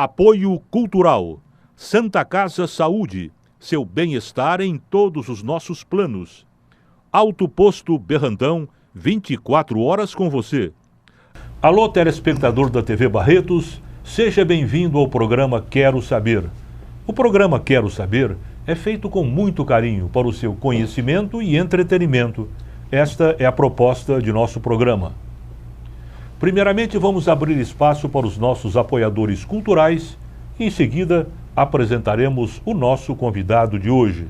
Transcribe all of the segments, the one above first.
Apoio Cultural. Santa Casa Saúde. Seu bem-estar em todos os nossos planos. Alto Posto Berrantão, 24 horas com você. Alô, telespectador da TV Barretos, seja bem-vindo ao programa Quero Saber. O programa Quero Saber é feito com muito carinho para o seu conhecimento e entretenimento. Esta é a proposta de nosso programa. Primeiramente, vamos abrir espaço para os nossos apoiadores culturais e, em seguida, apresentaremos o nosso convidado de hoje.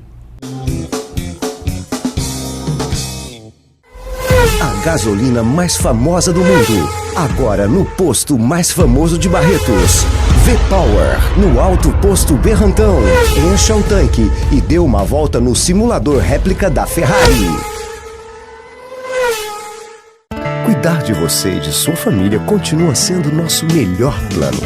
A gasolina mais famosa do mundo, agora no posto mais famoso de Barretos. V-Power, no Alto Posto Berrantão. Encha o tanque e dê uma volta no simulador réplica da Ferrari. Cuidar de você e de sua família continua sendo nosso melhor plano.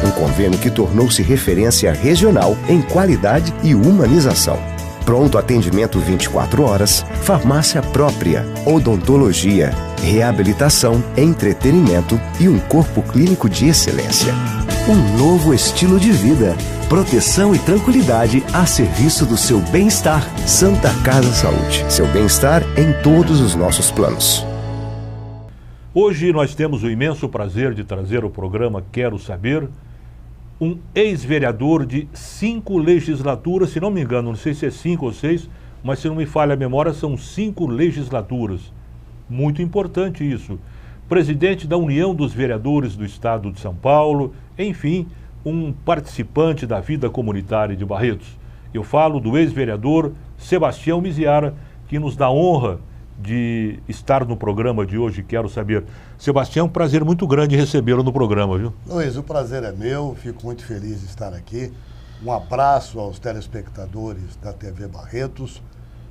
Um convênio que tornou-se referência regional em qualidade e humanização. Pronto atendimento 24 horas, farmácia própria, odontologia, reabilitação, entretenimento e um corpo clínico de excelência. Um novo estilo de vida, proteção e tranquilidade a serviço do seu bem-estar. Santa Casa Saúde, seu bem-estar em todos os nossos planos. Hoje nós temos o imenso prazer de trazer ao programa Quero Saber um ex-vereador de 5 legislaturas, se não me engano, não sei se é 5 ou 6, mas se não me falha a memória, são 5 legislaturas. Muito importante isso. Presidente da União dos Vereadores do Estado de São Paulo, enfim, um participante da vida comunitária de Barretos. Eu falo do ex-vereador Sebastião Miziara, que nos dá honra de estar no programa de hoje. Quero Saber. Sebastião, um prazer muito grande recebê-lo no programa, viu? Luiz, o prazer é meu, fico muito feliz de estar aqui. Um abraço aos telespectadores da TV Barretos,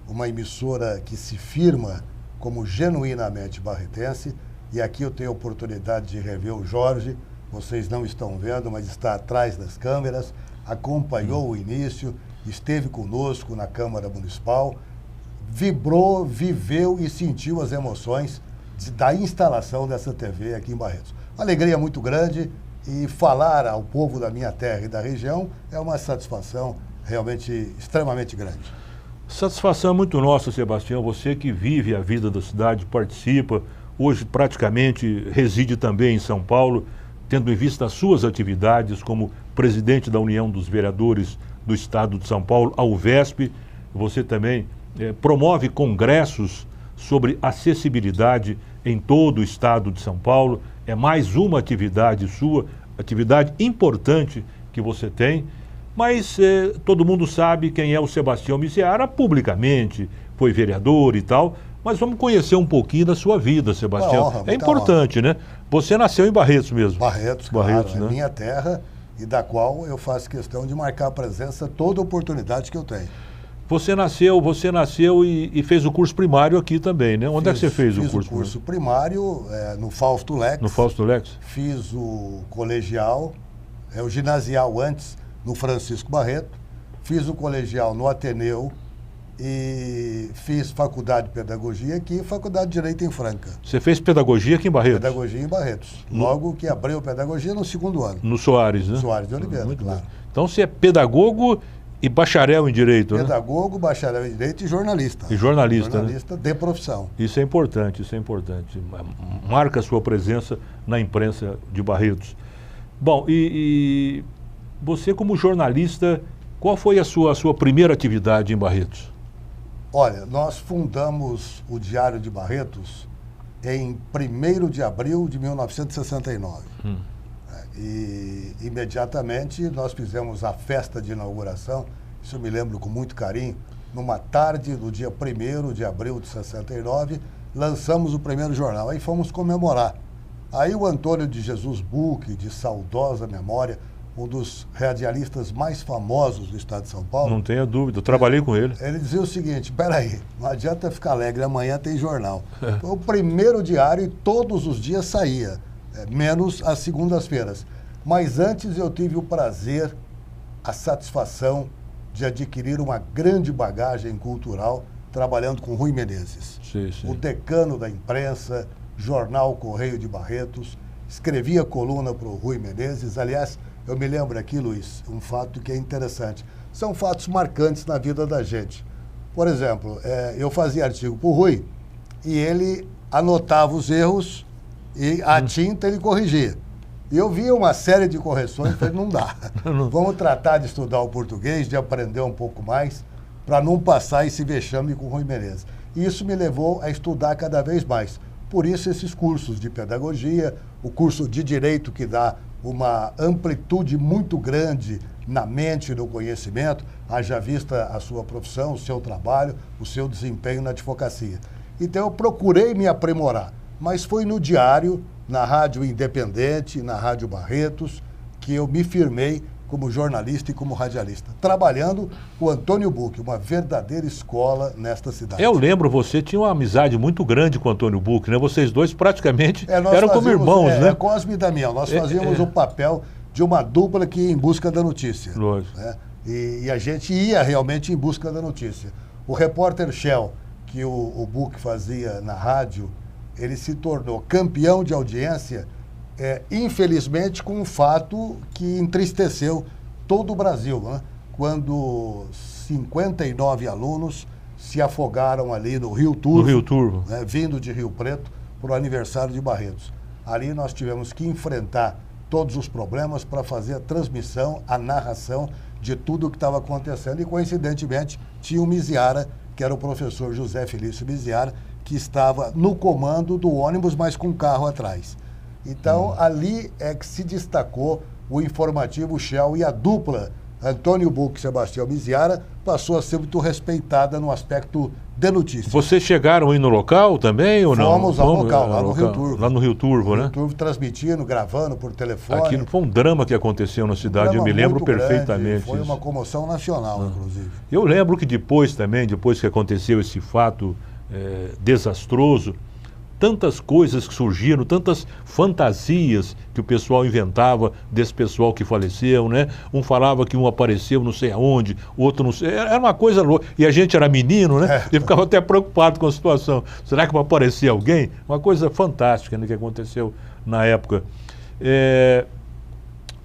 uma emissora que se firma como genuinamente barretense, e aqui eu tenho a oportunidade de rever o Jorge, vocês não estão vendo, mas está atrás das câmeras, acompanhou o início, esteve conosco na Câmara Municipal, vibrou, viveu e sentiu as emoções da instalação dessa TV aqui em Barretos. Uma alegria muito grande, e falar ao povo da minha terra e da região é uma satisfação realmente extremamente grande. Satisfação é muito nossa, Sebastião, você que vive a vida da cidade, participa, hoje praticamente reside também em São Paulo, tendo em vista as suas atividades como presidente da União dos Vereadores do Estado de São Paulo, a UVESP. Você também promove congressos sobre acessibilidade em todo o estado de São Paulo. É mais uma atividade sua, atividade importante que você tem, mas todo mundo sabe quem é o Sebastião Miziara publicamente, foi vereador e tal, mas vamos conhecer um pouquinho da sua vida, Sebastião. Honra, é importante, honra, né? Você nasceu em Barretos mesmo. Barretos, Barretos, claro, né? É minha terra e da qual eu faço questão de marcar a presença toda oportunidade que eu tenho. Você nasceu e fez o curso primário aqui também, né? Onde é que você fez o curso? Fiz o curso primário no Fausto Lex. No Fausto Lex? Fiz o colegial, o ginasial antes, no Francisco Barreto. Fiz o colegial no Ateneu e fiz faculdade de pedagogia aqui e faculdade de Direito em Franca. Você fez pedagogia aqui em Barretos? Pedagogia em Barretos. Logo que abriu pedagogia no segundo ano. No Soares, né? Soares de Oliveira, Muito claro. bem. Então você é pedagogo e bacharel em Direito, Pedagogo, bacharel em Direito e jornalista. E jornalista, Jornalista, né? De profissão. Isso é importante, isso é importante. Marca a sua presença na imprensa de Barretos. Bom, e você como jornalista, qual foi a sua primeira atividade em Barretos? Olha, nós fundamos o Diário de Barretos em 1º de abril de 1969. E imediatamente nós fizemos a festa de inauguração, isso eu me lembro com muito carinho, numa tarde do dia 1º de abril de 69, lançamos o primeiro jornal, aí fomos comemorar. Aí o Antônio de Jesus Buch, de saudosa memória, um dos radialistas mais famosos do estado de São Paulo. Não tenha dúvida, eu trabalhei com ele. Ele dizia o seguinte: peraí, não adianta ficar alegre, amanhã tem jornal. Foi o primeiro diário e todos os dias saía, menos às segundas-feiras. Mas antes eu tive o prazer, a satisfação de adquirir uma grande bagagem cultural trabalhando com Rui Menezes. Sim. O decano da imprensa, jornal Correio de Barretos, escrevia coluna para o Rui Menezes. Aliás, Eu me lembro aqui, Luiz, um fato que é interessante. São fatos marcantes na vida da gente. Por exemplo, eu fazia artigo para o Rui e ele anotava os erros e a tinta ele corrigia. E eu via uma série de correções e falei, não dá. Vamos tratar de estudar o português, de aprender um pouco mais, para não passar esse vexame com o Rui Menezes. E isso me levou a estudar cada vez mais. Por isso, esses cursos de pedagogia, o curso de direito que dá uma amplitude muito grande na mente e no conhecimento, haja vista a sua profissão, o seu trabalho, o seu desempenho na advocacia. Então, eu procurei me aprimorar, mas foi no diário, na Rádio Independente, na Rádio Barretos, que eu me firmei como jornalista e como radialista, trabalhando com o Antônio Buch, uma verdadeira escola nesta cidade. Eu lembro, você tinha uma amizade muito grande com o Antônio Buch, né? Vocês dois praticamente eram como irmãos, né? Cosme e Damião, nós fazíamos o papel de uma dupla que ia em busca da notícia. Lógico. Né? E a gente ia realmente em busca da notícia. O repórter Shell, que o Buch fazia na rádio, ele se tornou campeão de audiência, infelizmente, com um fato que entristeceu todo o Brasil, né? Quando 59 alunos se afogaram ali no Rio Turvo, no Rio Turvo. Né, vindo de Rio Preto para o aniversário de Barretos. Ali nós tivemos que enfrentar todos os problemas para fazer a transmissão, a narração de tudo o que estava acontecendo. E, coincidentemente, tinha o Miziara, que era o professor José Felício Miziara, que estava no comando do ônibus, mas com carro atrás. Então, ali é que se destacou o informativo Shell e a dupla Antônio Buch e Sebastião Miziara passou a ser muito respeitada no aspecto de notícias. Vocês chegaram aí no local também ou não? Fomos ao local, lá no Rio Turvo. Lá no Rio Turvo, né? Rio Turvo, transmitindo, gravando por telefone. Aquilo foi um drama que aconteceu na cidade, eu me lembro perfeitamente. Grande, foi uma comoção nacional, inclusive. Eu lembro que depois que aconteceu esse fato desastroso, tantas coisas que surgiram, tantas fantasias que o pessoal inventava desse pessoal que faleceu, né? Um falava que um apareceu não sei aonde, o outro não sei. Era uma coisa louca. E a gente era menino, né? E ficava até preocupado com a situação. Será que vai aparecer alguém? Uma coisa fantástica, né, que aconteceu na época.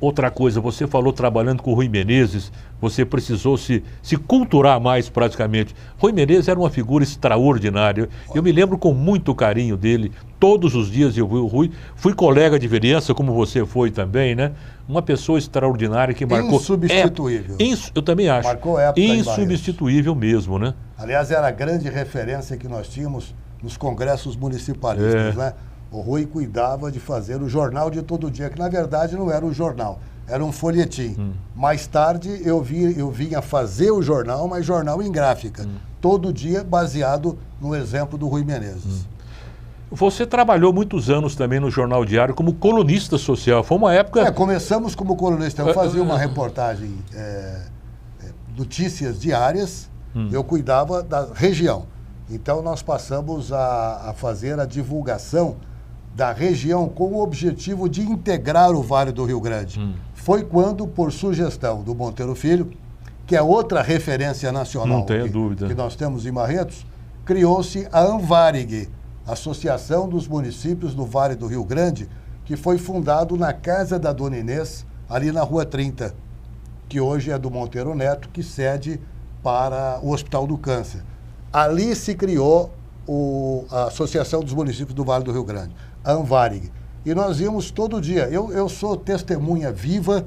Outra coisa, você falou trabalhando com o Rui Menezes, você precisou se culturar mais praticamente. Rui Menezes era uma figura extraordinária. Eu me lembro com muito carinho dele. Todos os dias eu vi o Rui. Fui colega de vereança, como você foi também, né? Uma pessoa extraordinária que marcou... Insubstituível. Eu também acho. Marcou época insubstituível mesmo, né? Aliás, era a grande referência que nós tínhamos nos congressos municipalistas, né? O Rui cuidava de fazer o jornal de todo dia, que na verdade não era um jornal, era um folhetim. Mais tarde eu vinha fazer o jornal, mas jornal em gráfica. Todo dia baseado no exemplo do Rui Menezes. Você trabalhou muitos anos também no Jornal Diário como colunista social. Foi uma época... começamos como colunista. Eu fazia uma reportagem, notícias diárias, eu cuidava da região. Então nós passamos a fazer a divulgação da região com o objetivo de integrar o Vale do Rio Grande. Foi quando, por sugestão do Monteiro Filho, que é outra referência nacional não tenho dúvida, que nós temos em Barretos, criou-se a ANVARIG, Associação dos Municípios do Vale do Rio Grande, que foi fundado na casa da Dona Inês, ali na Rua 30, que hoje é do Monteiro Neto, que cede para o Hospital do Câncer. Ali se criou a Associação dos Municípios do Vale do Rio Grande, a ANVARIG. E nós íamos todo dia. Eu sou testemunha viva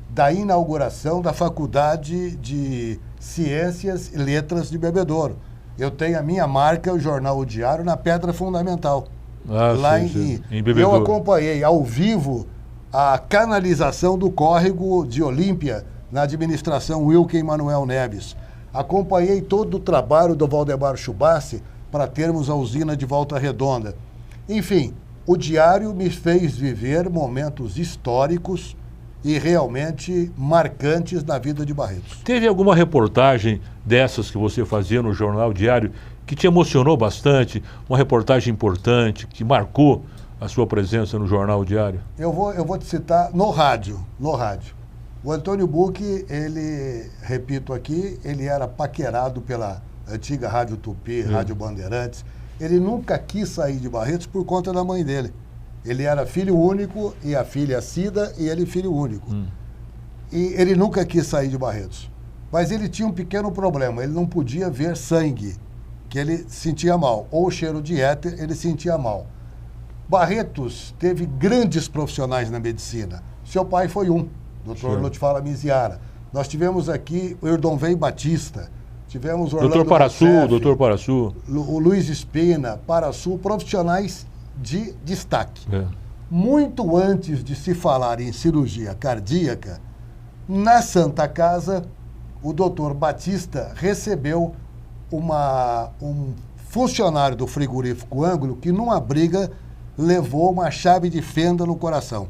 da inauguração da Faculdade de Ciências e Letras de Bebedouro. Eu tenho a minha marca, o jornal O Diário, na Pedra Fundamental. Lá em Bebedouro. Eu acompanhei ao vivo a canalização do córrego de Olímpia, na administração Wilken Manuel Neves. Acompanhei todo o trabalho do Valdemar Chubassi para termos a usina de Volta Redonda. Enfim, o Diário me fez viver momentos históricos e realmente marcantes na vida de Barretos. Teve alguma reportagem dessas que você fazia no Jornal Diário que te emocionou bastante? Uma reportagem importante que marcou a sua presença no Jornal Diário? Eu vou te citar no rádio. O Antônio Buch, ele, repito aqui, ele era paquerado pela antiga Rádio Tupi, Rádio Bandeirantes. Ele nunca quis sair de Barretos por conta da mãe dele. Ele era filho único e a filha Cida e ele filho único. E ele nunca quis sair de Barretos. Mas ele tinha um pequeno problema, ele não podia ver sangue, que ele sentia mal. Ou cheiro de éter, ele sentia mal. Barretos teve grandes profissionais na medicina. Seu pai foi um, Dr. Lutfala Miziara. Nós tivemos aqui o Erdonvei Batista, tivemos o Orlando Dr. Paraçu, o Luiz Espina, Paraçu, profissionais de destaque. Muito antes de se falar em cirurgia cardíaca, na Santa Casa, o Dr. Batista recebeu um funcionário do frigorífico Ângulo que, numa briga, levou uma chave de fenda no coração.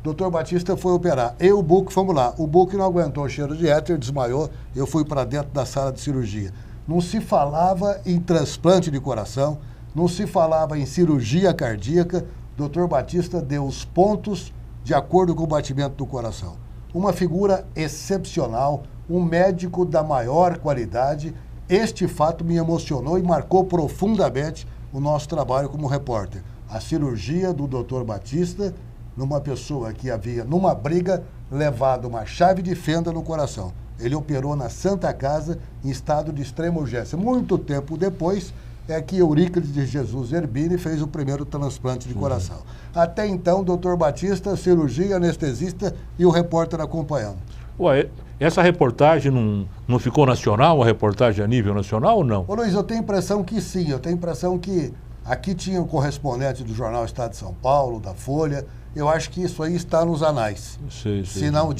Dr. Batista foi operar. Eu e o Buc fomos lá. O Buc não aguentou o cheiro de éter, desmaiou. Eu fui para dentro da sala de cirurgia. Não se falava em transplante de coração, não se falava em cirurgia cardíaca. Dr. Batista deu os pontos de acordo com o batimento do coração. Uma figura excepcional, um médico da maior qualidade. Este fato me emocionou e marcou profundamente o nosso trabalho como repórter. A cirurgia do Dr. Batista numa pessoa que havia, numa briga, levado uma chave de fenda no coração. Ele operou na Santa Casa em estado de extrema urgência. Muito tempo depois é que Euríclides de Jesus Erbini fez o primeiro transplante de coração. Até então, Dr. Batista, cirurgia, anestesista e o repórter acompanhando. Ué, essa reportagem não ficou nacional, a reportagem a nível nacional ou não? Ô Luiz, eu tenho impressão que sim, eu tenho impressão que aqui tinha um correspondente do jornal Estado de São Paulo, da Folha. Eu acho que isso aí está nos anais. Se não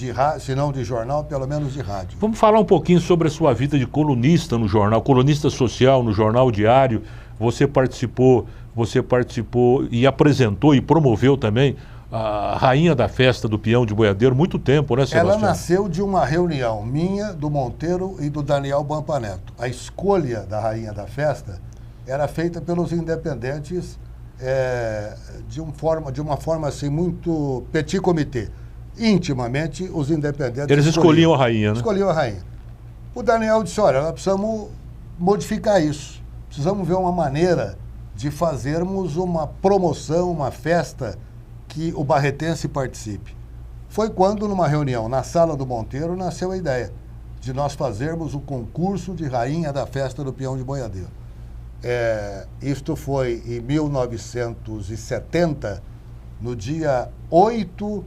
de jornal, pelo menos de rádio. Vamos falar um pouquinho sobre a sua vida de colunista no jornal, colunista social no Jornal Diário. Você participou e apresentou e promoveu também a rainha da festa do peão de boiadeiro muito tempo, né, Sebastião? Ela nasceu de uma reunião minha, do Monteiro e do Daniel Bampa Neto. A escolha da rainha da festa era feita pelos independentes de uma forma assim muito petit comité. Intimamente, os independentes eles escolhiam a rainha, né? Escolhiam a rainha. O Daniel disse, olha, nós precisamos modificar isso. Precisamos ver uma maneira de fazermos uma promoção, uma festa que o barretense participe. Foi quando, numa reunião na sala do Monteiro, nasceu a ideia de nós fazermos o concurso de rainha da festa do peão de boiadeiro. Isto foi em 1970, no dia 8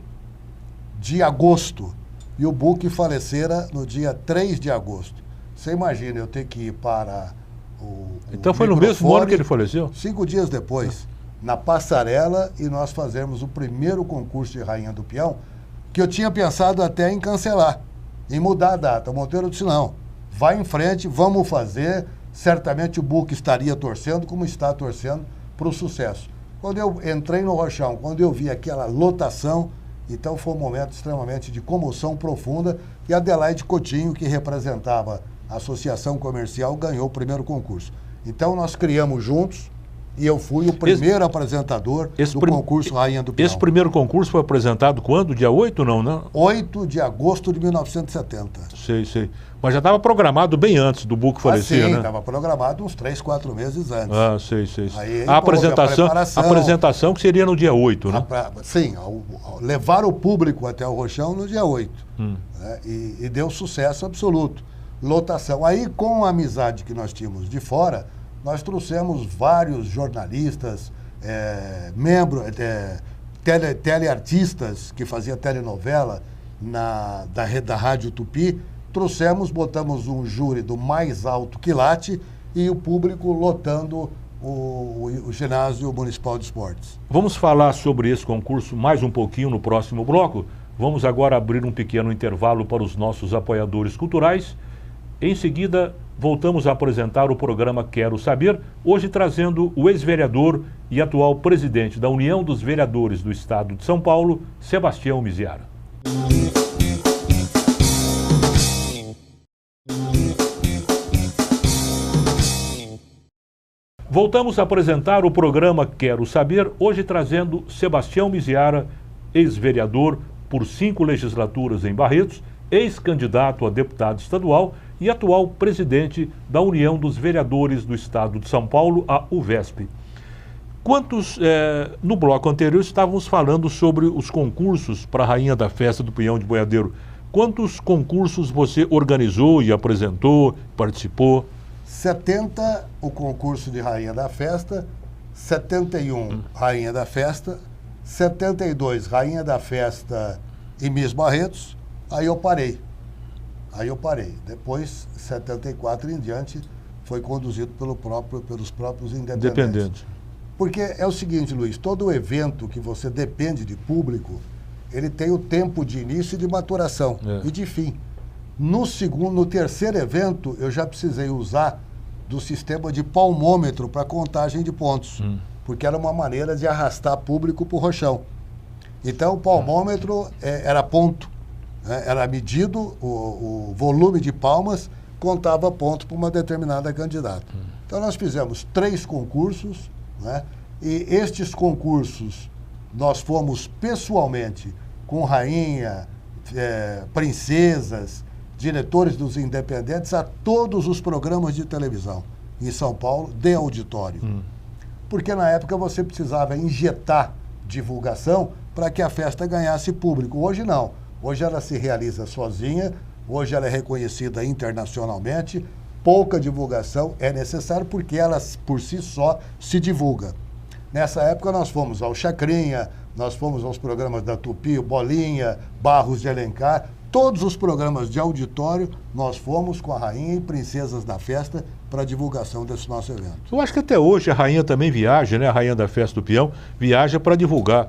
de agosto, e o Buc falecera no dia 3 de agosto. Você imagina eu ter que ir para o Então foi no mesmo ano que ele faleceu? 5 dias depois, na passarela, e nós fazermos o primeiro concurso de rainha do peão, que eu tinha pensado até em cancelar, em mudar a data. O Monteiro disse, não, vai em frente, vamos fazer. Certamente o Buc estaria torcendo, como está torcendo, para o sucesso. Quando eu entrei no Rochão, quando eu vi aquela lotação, então foi um momento extremamente de comoção profunda, e Adelaide Coutinho, que representava a Associação Comercial, ganhou o primeiro concurso. Então nós criamos juntos, e eu fui o primeiro apresentador do concurso Rainha do Peão. Esse primeiro concurso foi apresentado quando? Dia 8, não, né? 8 de agosto de 1970. Sei. Mas já estava programado bem antes do Buc falecer, né? Sim, estava programado uns 3, 4 meses antes. Sei. Aí, a apresentação que seria no dia 8, né? Sim, levar o público até o Rochão no dia 8. Né? E deu sucesso absoluto. Lotação. Aí, com a amizade que nós tínhamos de fora, nós trouxemos vários jornalistas, teleartistas que faziam telenovela da Rádio Tupi. Trouxemos, botamos um júri do mais alto quilate e o público lotando o ginásio municipal de esportes. Vamos falar sobre esse concurso mais um pouquinho no próximo bloco. Vamos agora abrir um pequeno intervalo para os nossos apoiadores culturais. Em seguida, voltamos a apresentar o programa Quero Saber, hoje trazendo o ex-vereador e atual presidente da União dos Vereadores do Estado de São Paulo, Sebastião Miziara. Voltamos a apresentar o programa Quero Saber, hoje trazendo Sebastião Miziara, ex-vereador por 5 legislaturas em Barretos, ex-candidato a deputado estadual e atual presidente da União dos Vereadores do Estado de São Paulo, a UVESP. No bloco anterior estávamos falando sobre os concursos para a Rainha da Festa do Pinhão de Boiadeiro. Quantos concursos você organizou e apresentou, participou? 70 o concurso de Rainha da Festa, 71 Rainha da Festa, 72 Rainha da Festa e Miss Barretos, aí eu parei. Depois, 74 em diante, foi conduzido pelos próprios independentes. Porque é o seguinte, Luiz, todo evento que você depende de público, ele tem o tempo de início e de maturação e de fim. No terceiro evento, eu já precisei usar do sistema de palmômetro para contagem de pontos, porque era uma maneira de arrastar público para o rochão. Então, o palmômetro era ponto, né? Era medido o volume de palmas, contava ponto para uma determinada candidata. Então, nós fizemos 3 concursos, né? E estes concursos, nós fomos pessoalmente com rainha, princesas, diretores dos independentes, a todos os programas de televisão em São Paulo, de auditório. Porque na época você precisava injetar divulgação para que a festa ganhasse público. Hoje não. Hoje ela se realiza sozinha, hoje ela é reconhecida internacionalmente, pouca divulgação é necessária porque ela por si só se divulga. Nessa época nós fomos ao Chacrinha, nós fomos aos programas da Tupi, Bolinha, Barros de Alencar, todos os programas de auditório nós fomos com a rainha e princesas da festa para a divulgação desse nosso evento. Eu acho que até hoje a rainha também viaja, né? A Rainha da Festa do Peão viaja para divulgar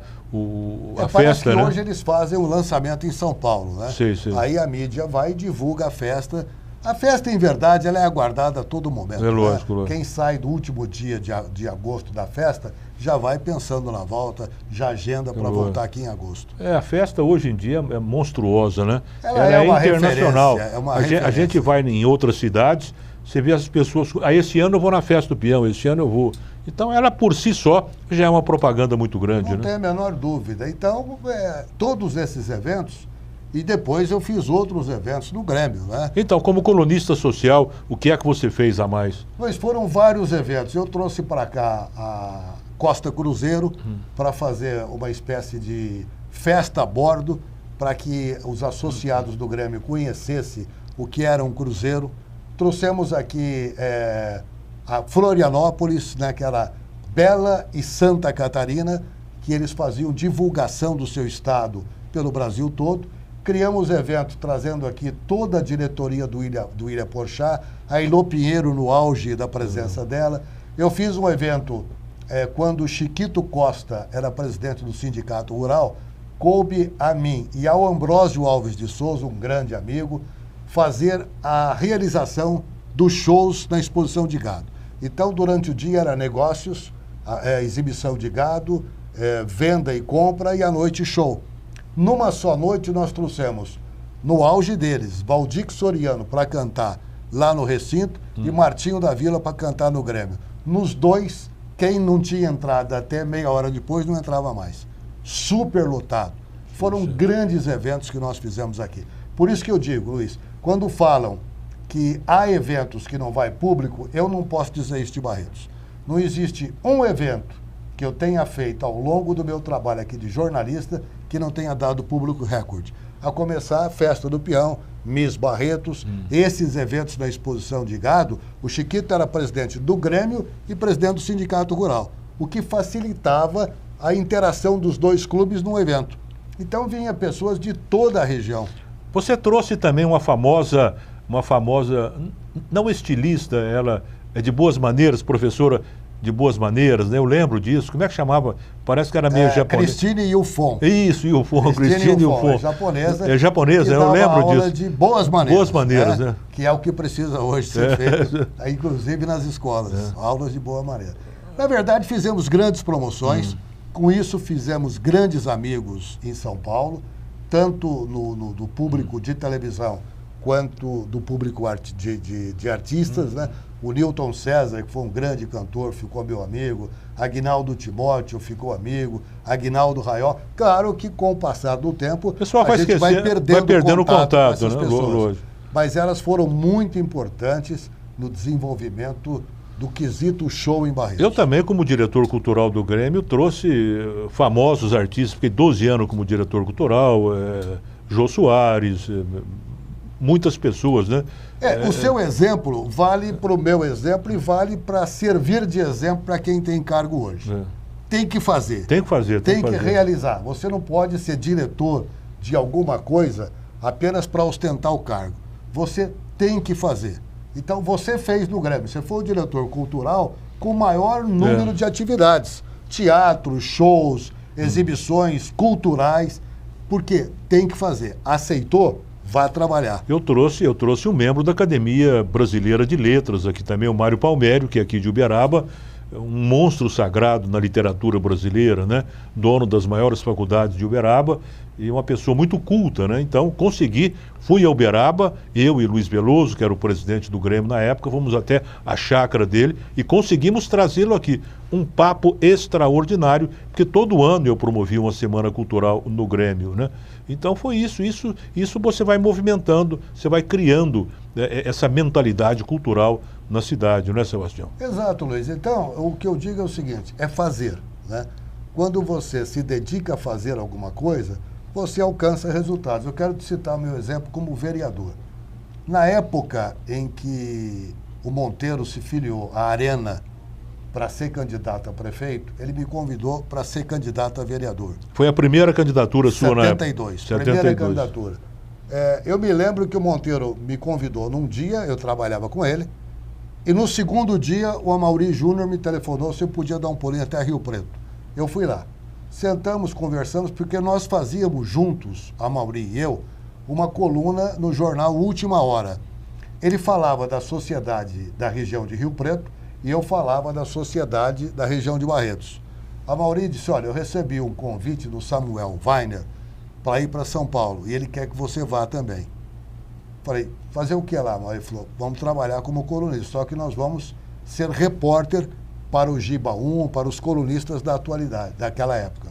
a festa, que né? Hoje eles fazem um lançamento em São Paulo, né? Sim. Aí a mídia vai e divulga a festa. A festa, em verdade, ela é aguardada a todo momento. É lógico, né? lógico. Quem sai do último dia de agosto da festa já vai pensando na volta, já agenda para voltar aqui em agosto. A festa hoje em dia é monstruosa, né? Ela é uma internacional. É uma a gente vai em outras cidades, você vê as pessoas... Esse ano eu vou na Festa do Peão, esse ano eu vou... Então, ela por si só já é uma propaganda muito grande, né? Não tem a menor dúvida. Então, todos esses eventos... E depois eu fiz outros eventos no Grêmio, né? Então, como colunista social, o que é que você fez a mais? Pois foram vários eventos. Eu trouxe para cá a Costa Cruzeiro para fazer uma espécie de festa a bordo para que os associados do Grêmio conhecessem o que era um cruzeiro. Trouxemos aqui a Florianópolis, né, que era Bela e Santa Catarina, que eles faziam divulgação do seu estado pelo Brasil todo. Criamos evento trazendo aqui toda a diretoria do Ilha Porchat, a Ilô Pinheiro no auge da presença dela. Eu fiz um evento quando o Chiquito Costa era presidente do Sindicato Rural, coube a mim e ao Ambrósio Alves de Souza, um grande amigo, fazer a realização dos shows na exposição de gado. Então, durante o dia era negócios, exibição de gado, venda e compra, e à noite show. Numa só noite nós trouxemos, no auge deles, Valdir Soriano para cantar lá no recinto e Martinho da Vila para cantar no Grêmio. Nos dois, quem não tinha entrado até meia hora depois não entrava mais. Super lotado. Foram grandes eventos que nós fizemos aqui. Por isso que eu digo, Luiz, quando falam que há eventos que não vai público, eu não posso dizer isso de Barretos. Não existe um evento que eu tenha feito ao longo do meu trabalho aqui de jornalista que não tenha dado público recorde. A começar a Festa do Peão, Miss Barretos, esses eventos da exposição de gado, o Chiquito era presidente do Grêmio e presidente do Sindicato Rural, o que facilitava a interação dos dois clubes no evento. Então vinha pessoas de toda a região. Você trouxe também uma famosa, não estilista, ela é de boas maneiras, professora de boas maneiras, né? Eu lembro disso. Como é que chamava? Parece que era meio japonês. Cristine Yufon. Isso, Yufon, Cristine Yufon. É japonesa. É japonesa, eu lembro aula disso. De boas maneiras. Boas maneiras, né? Que é o que precisa hoje ser feito, inclusive nas escolas. Aulas de boa maneira. Na verdade, fizemos grandes promoções. Com isso, fizemos grandes amigos em São Paulo, tanto do público de televisão quanto do público de artistas, né? O Newton César, que foi um grande cantor, ficou meu amigo. Aguinaldo Timóteo ficou amigo. Aguinaldo Raiol. Claro que com o passar do tempo, a gente vai perdendo o contato com essas pessoas. Mas elas foram muito importantes no desenvolvimento do quesito show em Barretos. Eu também, como diretor cultural do Grêmio, trouxe famosos artistas, fiquei 12 anos como diretor cultural, Jô Soares, muitas pessoas, né? O seu exemplo vale para o meu exemplo e vale para servir de exemplo para quem tem cargo hoje. Tem que fazer. Tem que fazer. Tem que realizar. Você não pode ser diretor de alguma coisa apenas para ostentar o cargo. Você tem que fazer. Então, você fez no Grêmio. Você foi o diretor cultural com o maior número de atividades. Teatro, shows, exibições culturais. Porque tem que fazer. Aceitou? Vá trabalhar. Eu trouxe um membro da Academia Brasileira de Letras, aqui também, o Mário Palmério, que é aqui de Uberaba, um monstro sagrado na literatura brasileira, né? Dono das maiores faculdades de Uberaba e uma pessoa muito culta, né? Então, fui a Uberaba, eu e Luiz Veloso, que era o presidente do Grêmio na época, fomos até a chácara dele e conseguimos trazê-lo aqui. Um papo extraordinário, porque todo ano eu promovia uma semana cultural no Grêmio, né? Então foi isso você vai movimentando, você vai criando essa mentalidade cultural na cidade, não é, Sebastião? Exato, Luiz. Então, o que eu digo é o seguinte, é fazer, né? Quando você se dedica a fazer alguma coisa, você alcança resultados. Eu quero te citar o meu exemplo como vereador. Na época em que o Monteiro se filiou à Arena para ser candidato a prefeito, ele me convidou para ser candidato a vereador. Foi a primeira candidatura sua na época? 72. Primeira candidatura. Eu me lembro que o Monteiro me convidou num dia, eu trabalhava com ele, e no segundo dia o Amaury Júnior me telefonou se eu podia dar um pulinho até Rio Preto. Eu fui lá. Sentamos, conversamos, porque nós fazíamos juntos, Amaury e eu, uma coluna no jornal Última Hora. Ele falava da sociedade da região de Rio Preto e eu falava da sociedade da região de Barretos. Amaury disse, olha, eu recebi um convite do Samuel Weiner para ir para São Paulo e ele quer que você vá também. Falei, fazer o que lá? Ele falou, vamos trabalhar como colunista, só que nós vamos ser repórter para o Giba 1, para os colunistas da atualidade, daquela época.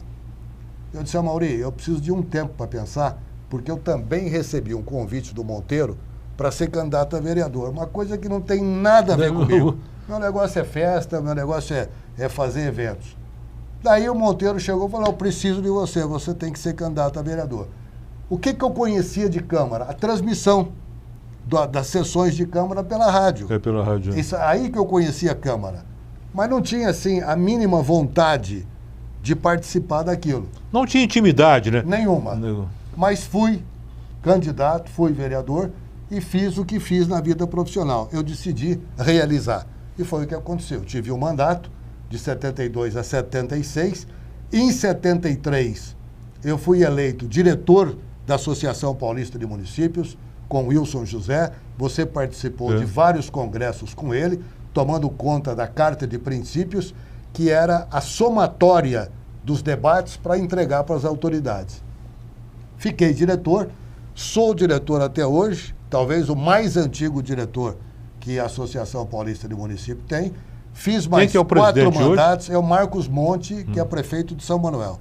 Eu disse, Amaury, eu preciso de um tempo para pensar, porque eu também recebi um convite do Monteiro para ser candidato a vereador, uma coisa que não tem nada a ver comigo. Meu negócio é festa, meu negócio é fazer eventos. Daí o Monteiro chegou e falou, eu preciso de você, você tem que ser candidato a vereador. O que eu conhecia de Câmara? A transmissão das sessões de Câmara pela rádio. É pela rádio. Isso, aí que eu conhecia a Câmara. Mas não tinha, assim, a mínima vontade de participar daquilo. Não tinha intimidade, né? Nenhuma. Mas fui candidato, fui vereador e fiz o que fiz na vida profissional. Eu decidi realizar. E foi o que aconteceu. Eu tive um mandato de 72 a 76. Em 73, eu fui eleito diretor da Associação Paulista de Municípios, com Wilson José. Você participou de vários congressos com ele, tomando conta da Carta de Princípios, que era a somatória dos debates para entregar para as autoridades. Fiquei diretor, sou diretor até hoje, talvez o mais antigo diretor que a Associação Paulista de Município tem. Fiz mais 4 mandatos, é o Marcos Monte, que é prefeito de São Manuel.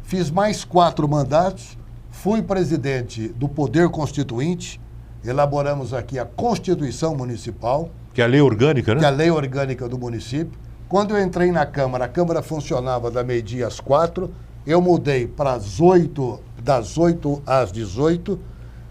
Fiz mais 4 mandatos, fui presidente do Poder Constituinte, elaboramos aqui a Constituição Municipal. Que é a lei orgânica, né? Que é a lei orgânica do município. Quando eu entrei na Câmara, a Câmara funcionava da meio-dia às 4, eu mudei para das 8 às 18,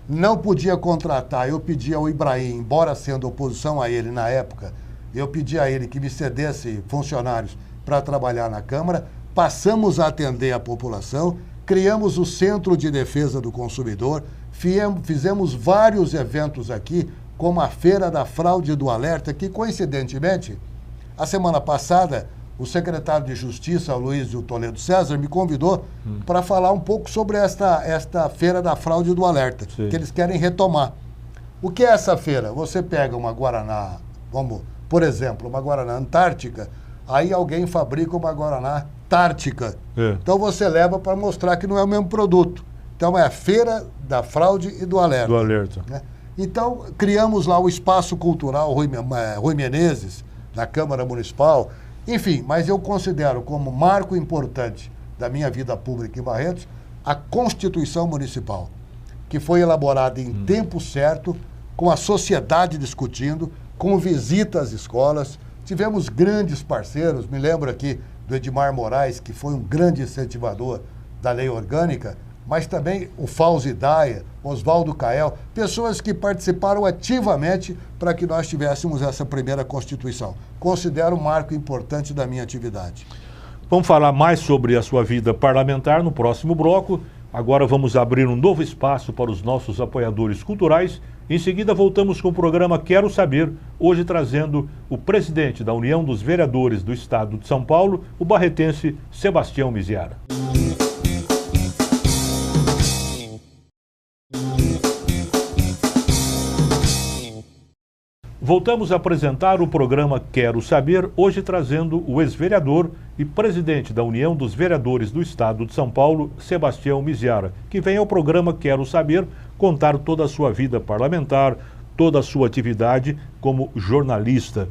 não podia contratar, eu pedi ao Ibrahim, embora sendo oposição a ele na época, eu pedi a ele que me cedesse funcionários para trabalhar na Câmara, passamos a atender a população, criamos o Centro de Defesa do Consumidor, fizemos vários eventos aqui, como a Feira da Fraude e do Alerta, que coincidentemente, a semana passada, o secretário de Justiça, Luiz Toledo César, me convidou para falar um pouco sobre esta Feira da Fraude e do Alerta, que eles querem retomar. O que é essa feira? Você pega uma Guaraná, por exemplo, uma Guaraná Antártica, aí alguém fabrica uma Guaraná Tártica. Então você leva para mostrar que não é o mesmo produto. Então é a Feira da Fraude e do Alerta. Do Alerta. Né? Então criamos lá o Espaço Cultural Rui Menezes, na Câmara Municipal. Enfim, mas eu considero como marco importante da minha vida pública em Barretos a Constituição Municipal, que foi elaborada em tempo certo, com a sociedade discutindo, com visita às escolas, Tivemos grandes parceiros, me lembro aqui do Edmar Moraes, que foi um grande incentivador da lei orgânica, mas também o Fauzi Daia, Oswaldo Cael, pessoas que participaram ativamente para que nós tivéssemos essa primeira Constituição. Considero um marco importante da minha atividade. Vamos falar mais sobre a sua vida parlamentar no próximo bloco. Agora vamos abrir um novo espaço para os nossos apoiadores culturais. Em seguida voltamos com o programa Quero Saber, hoje trazendo o presidente da União dos Vereadores do Estado de São Paulo, o barretense Sebastião Miziara. Voltamos a apresentar o programa Quero Saber, hoje trazendo o ex-vereador e presidente da União dos Vereadores do Estado de São Paulo, Sebastião Miziara, que vem ao programa Quero Saber contar toda a sua vida parlamentar, toda a sua atividade como jornalista.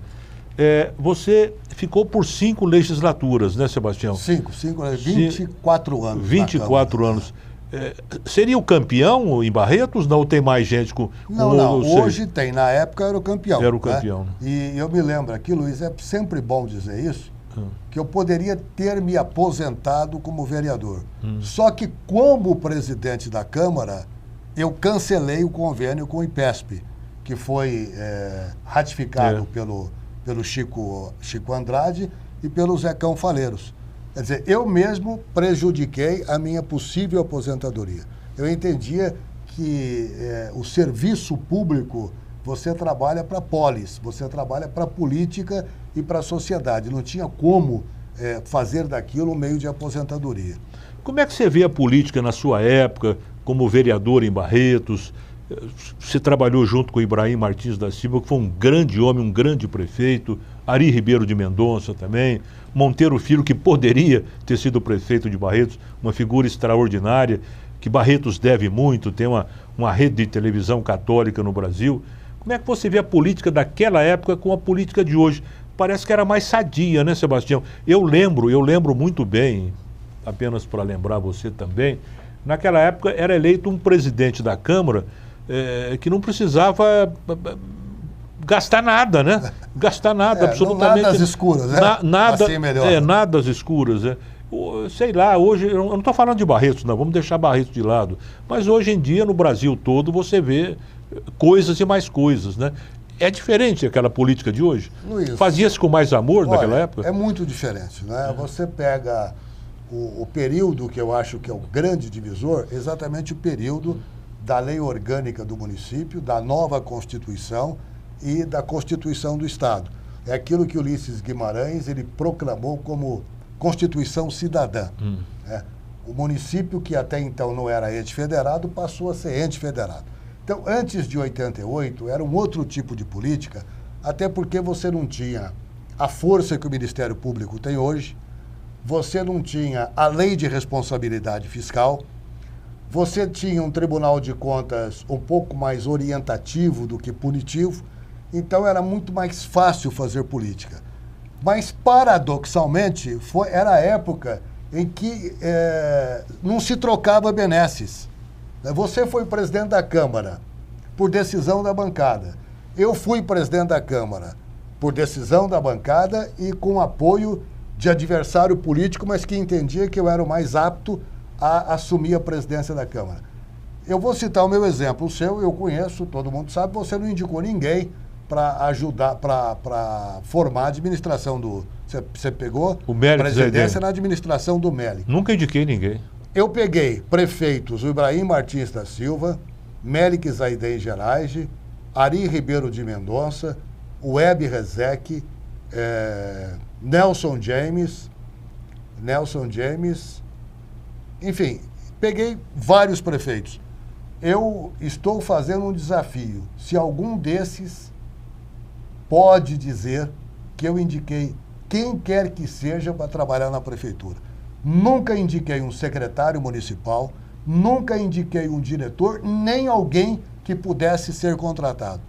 Você ficou por 5 legislaturas, né, Sebastião? 24 anos. 24 anos. Seria o campeão em Barretos? Não tem mais gente com... Não, hoje tem. Na época era o campeão. Era o campeão. Né? E eu me lembro aqui, Luiz, é sempre bom dizer isso, que eu poderia ter me aposentado como vereador. Só que como presidente da Câmara, eu cancelei o convênio com o IPESP, que foi ratificado pelo Chico Andrade e pelo Zecão Faleiros. Quer dizer, eu mesmo prejudiquei a minha possível aposentadoria. Eu entendia que o serviço público, você trabalha para a polis, você trabalha para a política e para a sociedade. Não tinha como fazer daquilo um meio de aposentadoria. Como é que você vê a política na sua época, como vereador em Barretos? Você trabalhou junto com o Ibrahim Martins da Silva, que foi um grande homem, um grande prefeito, Ari Ribeiro de Mendonça também, Monteiro Filho, que poderia ter sido prefeito de Barretos, uma figura extraordinária, que Barretos deve muito, tem uma rede de televisão católica no Brasil. Como é que você vê a política daquela época com a política de hoje? Parece que era mais sadia, né, Sebastião? Eu lembro muito bem, apenas para lembrar você também, naquela época era eleito um presidente da Câmara que não precisava gastar nada, né? Gastar nada, absolutamente. Nada às escuras, né? Nada, assim melhor. Nada às escuras. Sei lá, hoje, eu não estou falando de Barretos, não, vamos deixar Barretos de lado. Mas hoje em dia, no Brasil todo, você vê coisas e mais coisas, né? É diferente aquela política de hoje? Luiz, fazia-se com mais amor naquela época? É muito diferente, né? Você pega o período que eu acho que é o grande divisor, exatamente o período da lei orgânica do município, da nova Constituição e da Constituição do Estado. É aquilo que Ulisses Guimarães ele proclamou como Constituição Cidadã. O município, que até então não era ente federado, passou a ser ente federado. Então, antes de 88, era um outro tipo de política, até porque você não tinha a força que o Ministério Público tem hoje, você não tinha a lei de responsabilidade fiscal, você tinha um Tribunal de Contas um pouco mais orientativo do que punitivo, então era muito mais fácil fazer política. Mas, paradoxalmente, era a época em que não se trocava benesses. Você foi presidente da Câmara por decisão da bancada. Eu fui presidente da Câmara por decisão da bancada e com apoio de adversário político, mas que entendia que eu era o mais apto a assumir a presidência da Câmara. Eu vou citar o meu exemplo. O seu, eu conheço, todo mundo sabe, você não indicou ninguém para ajudar, para formar a administração do... Você pegou o Mélix presidência na administração do Mélix. Nunca indiquei ninguém. Eu peguei prefeitos, o Ibrahim Martins da Silva, Mélix Zaiden Geraige, Ari Ribeiro de Mendonça, o Web Rezec, Nelson James, enfim, peguei vários prefeitos. Eu estou fazendo um desafio. Se algum desses pode dizer que eu indiquei quem quer que seja para trabalhar na prefeitura. Nunca indiquei um secretário municipal, nunca indiquei um diretor, nem alguém que pudesse ser contratado.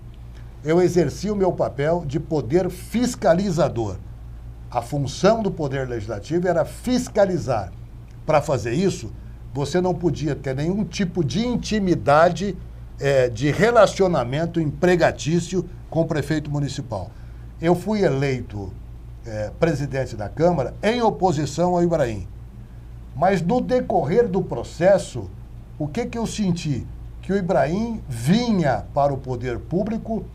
Eu exerci o meu papel de poder fiscalizador. A função do Poder Legislativo era fiscalizar. Para fazer isso, você não podia ter nenhum tipo de intimidade, de relacionamento empregatício com o prefeito municipal. eu fui eleito presidente da Câmara em oposição ao Ibrahim. Mas no decorrer do processo, o que eu senti? Que o Ibrahim vinha para o poder público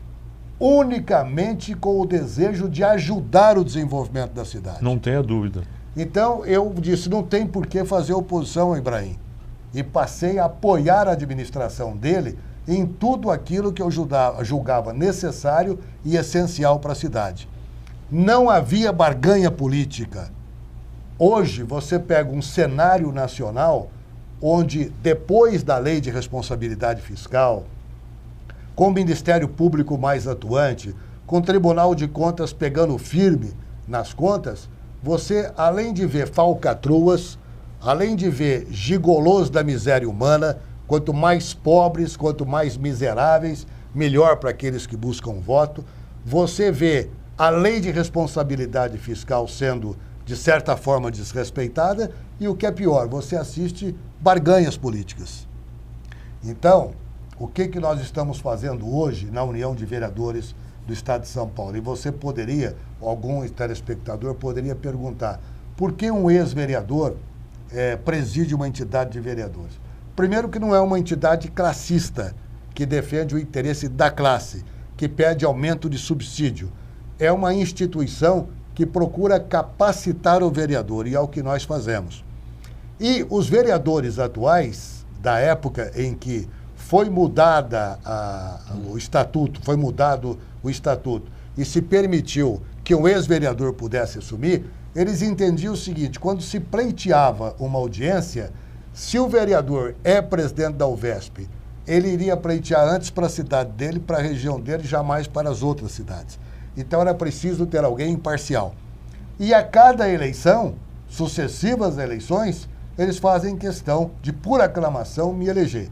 unicamente com o desejo de ajudar o desenvolvimento da cidade. Não tenha dúvida. Então, eu disse, não tem por que fazer oposição ao Ibrahim. E passei a apoiar a administração dele em tudo aquilo que eu julgava necessário e essencial para a cidade. Não havia barganha política. Hoje, você pega um cenário nacional onde, depois da lei de responsabilidade fiscal, com o Ministério Público mais atuante, com o Tribunal de Contas pegando firme nas contas, você, além de ver falcatruas, além de ver gigolôs da miséria humana, quanto mais pobres, quanto mais miseráveis, melhor para aqueles que buscam voto, você vê a lei de responsabilidade fiscal sendo, de certa forma, desrespeitada, e o que é pior, você assiste barganhas políticas. Então, o que nós estamos fazendo hoje na União de Vereadores do Estado de São Paulo? E você poderia, algum telespectador poderia perguntar, por que um ex-vereador preside uma entidade de vereadores? Primeiro que não é uma entidade classista, que defende o interesse da classe, que pede aumento de subsídio. É uma instituição que procura capacitar o vereador, e é o que nós fazemos. E os vereadores atuais, da época em que foi mudada o estatuto, foi mudado o estatuto e se permitiu que um ex-vereador pudesse assumir, eles entendiam o seguinte: quando se pleiteava uma audiência, se o vereador é presidente da UVESP, ele iria pleitear antes para a cidade dele, para a região dele, jamais para as outras cidades. Então era preciso ter alguém imparcial. E a cada eleição, sucessivas eleições, eles fazem questão de, por aclamação, me eleger.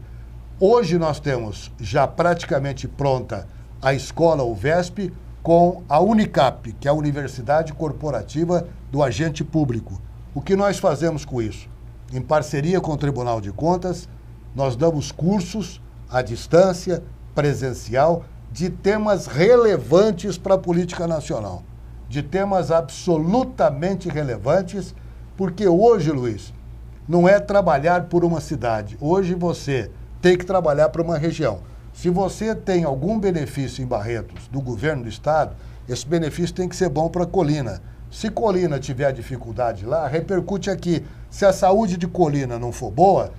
Hoje nós temos já praticamente pronta a escola UVESP com a Unicap, que é a Universidade Corporativa do Agente Público. O que nós fazemos com isso? Em parceria com o Tribunal de Contas, nós damos cursos à distância, presencial, de temas relevantes para a política nacional. De temas absolutamente relevantes, porque hoje, Luiz, não é trabalhar por uma cidade. Hoje você tem que trabalhar para uma região. Se você tem algum benefício em Barretos do governo do estado, esse benefício tem que ser bom para Colina. Se Colina tiver dificuldade lá, repercute aqui. Se a saúde de Colina não for boa,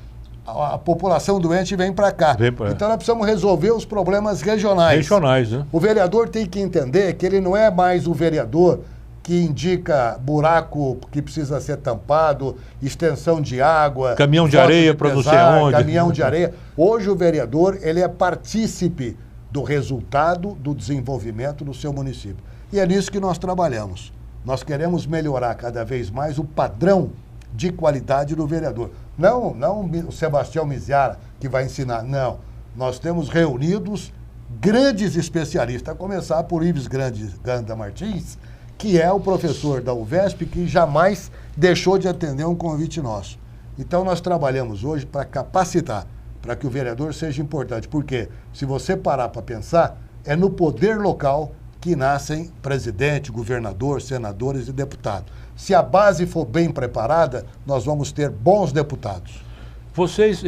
a população doente vem para cá. Então nós precisamos resolver os problemas regionais. Regionais, né? O vereador tem que entender que ele não é mais o vereador que indica buraco que precisa ser tampado, extensão de água... Caminhão de areia para não sei aonde. Caminhão de areia. Hoje o vereador, ele é partícipe do resultado do desenvolvimento do seu município. E é nisso que nós trabalhamos. Nós queremos melhorar cada vez mais o padrão de qualidade do vereador. Não o Sebastião Miziara que vai ensinar, não. Nós temos reunidos grandes especialistas, a começar por Ives Ganda Martins, que é o professor da UVESP, que jamais deixou de atender um convite nosso. Então, nós trabalhamos hoje para capacitar, para que o vereador seja importante. Porque, se você parar para pensar, é no poder local que nascem presidente, governador, senadores e deputados. Se a base for bem preparada, nós vamos ter bons deputados. Vocês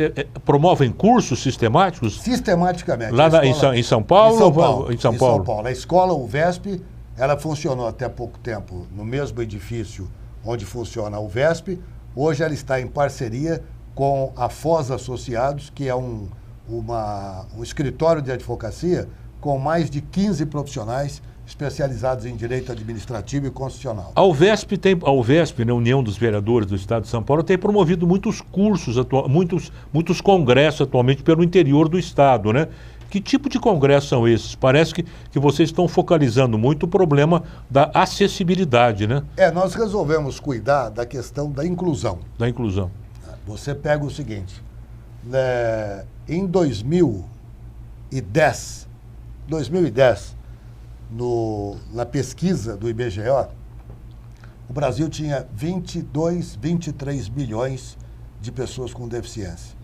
promovem cursos sistemáticos? Sistematicamente. Lá em São Paulo? Em São Paulo. A escola UVESP, ela funcionou até pouco tempo no mesmo edifício onde funciona a UVESP. Hoje ela está em parceria com a Foz Associados, que é um escritório de advocacia com mais de 15 profissionais especializados em direito administrativo e constitucional. A UVESP, na União dos Vereadores do Estado de São Paulo, tem promovido muitos cursos, muitos congressos atualmente pelo interior do Estado, né? Que tipo de congressos são esses? Parece que vocês estão focalizando muito o problema da acessibilidade, né? Nós resolvemos cuidar da questão da inclusão. Da inclusão. Você pega o seguinte, em 2010, na pesquisa do IBGE, o Brasil tinha 23 milhões de pessoas com deficiência.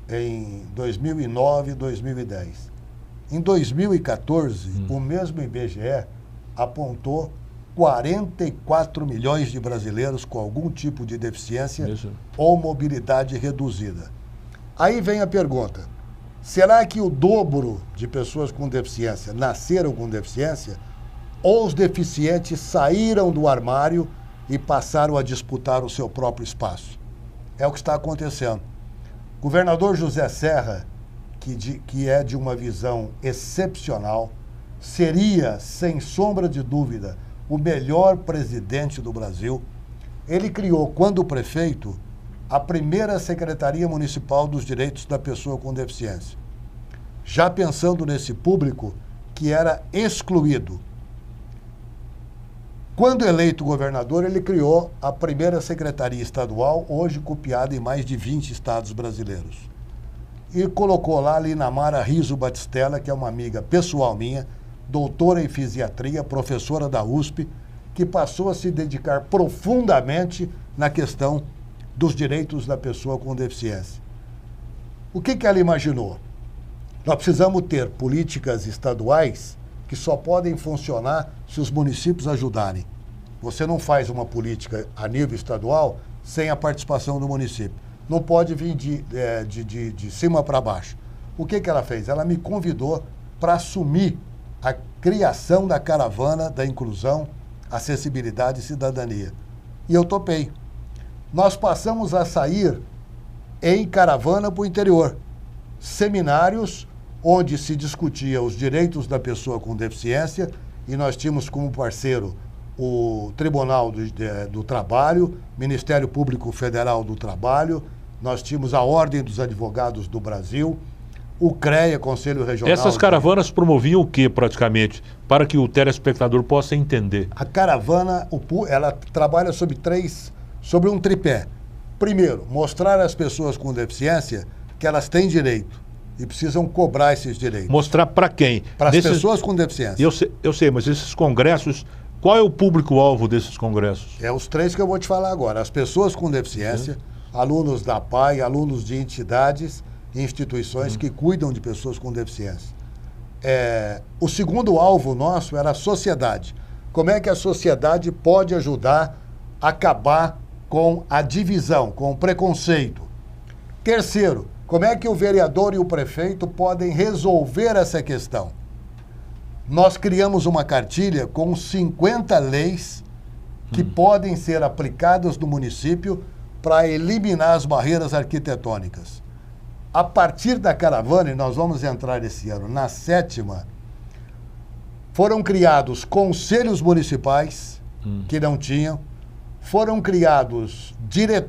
Em 2009 e 2010. Em 2014, o mesmo IBGE apontou 44 milhões de brasileiros com algum tipo de deficiência ou mobilidade reduzida. Aí vem a pergunta, será que o dobro de pessoas com deficiência nasceram com deficiência ou os deficientes saíram do armário e passaram a disputar o seu próprio espaço? É o que está acontecendo. O governador José Serra, que é de uma visão excepcional, seria, sem sombra de dúvida, o melhor presidente do Brasil. Ele criou, quando prefeito, a primeira Secretaria Municipal dos Direitos da Pessoa com Deficiência, já pensando nesse público que era excluído. Quando eleito governador, ele criou a primeira Secretaria Estadual, hoje copiada em mais de 20 estados brasileiros. E colocou lá a Linamara Riso Batistella, que é uma amiga pessoal minha, doutora em fisiatria, professora da USP, que passou a se dedicar profundamente na questão dos direitos da pessoa com deficiência. O que ela imaginou? Nós precisamos ter políticas estaduais que só podem funcionar se os municípios ajudarem. Você não faz uma política a nível estadual sem a participação do município. Não pode vir de cima para baixo. O que ela fez? Ela me convidou para assumir a criação da caravana da inclusão, acessibilidade e cidadania. E eu topei. Nós passamos a sair em caravana para o interior. Seminários onde se discutia os direitos da pessoa com deficiência e nós tínhamos como parceiro o Tribunal do Trabalho, Ministério Público Federal do Trabalho, nós tínhamos a Ordem dos Advogados do Brasil, o CREA, Conselho Regional... Essas caravanas promoviam o que, praticamente, para que o telespectador possa entender? A caravana, ela trabalha sobre um tripé. Primeiro, mostrar às pessoas com deficiência que elas têm direito e precisam cobrar esses direitos. Mostrar para quem? Para as pessoas com deficiência. Eu sei, mas esses congressos, qual é o público-alvo desses congressos? É os três que eu vou te falar agora. As pessoas com deficiência, alunos da PAI, alunos de entidades e instituições que cuidam de pessoas com deficiência. O segundo alvo nosso era a sociedade. Como é que a sociedade pode ajudar a acabar com a divisão, com o preconceito? Terceiro, como é que o vereador e o prefeito podem resolver essa questão? Nós criamos uma cartilha com 50 leis que podem ser aplicadas no município para eliminar as barreiras arquitetônicas. A partir da caravana, e nós vamos entrar esse ano na 7ª, foram criados conselhos municipais, que não tinham, foram criados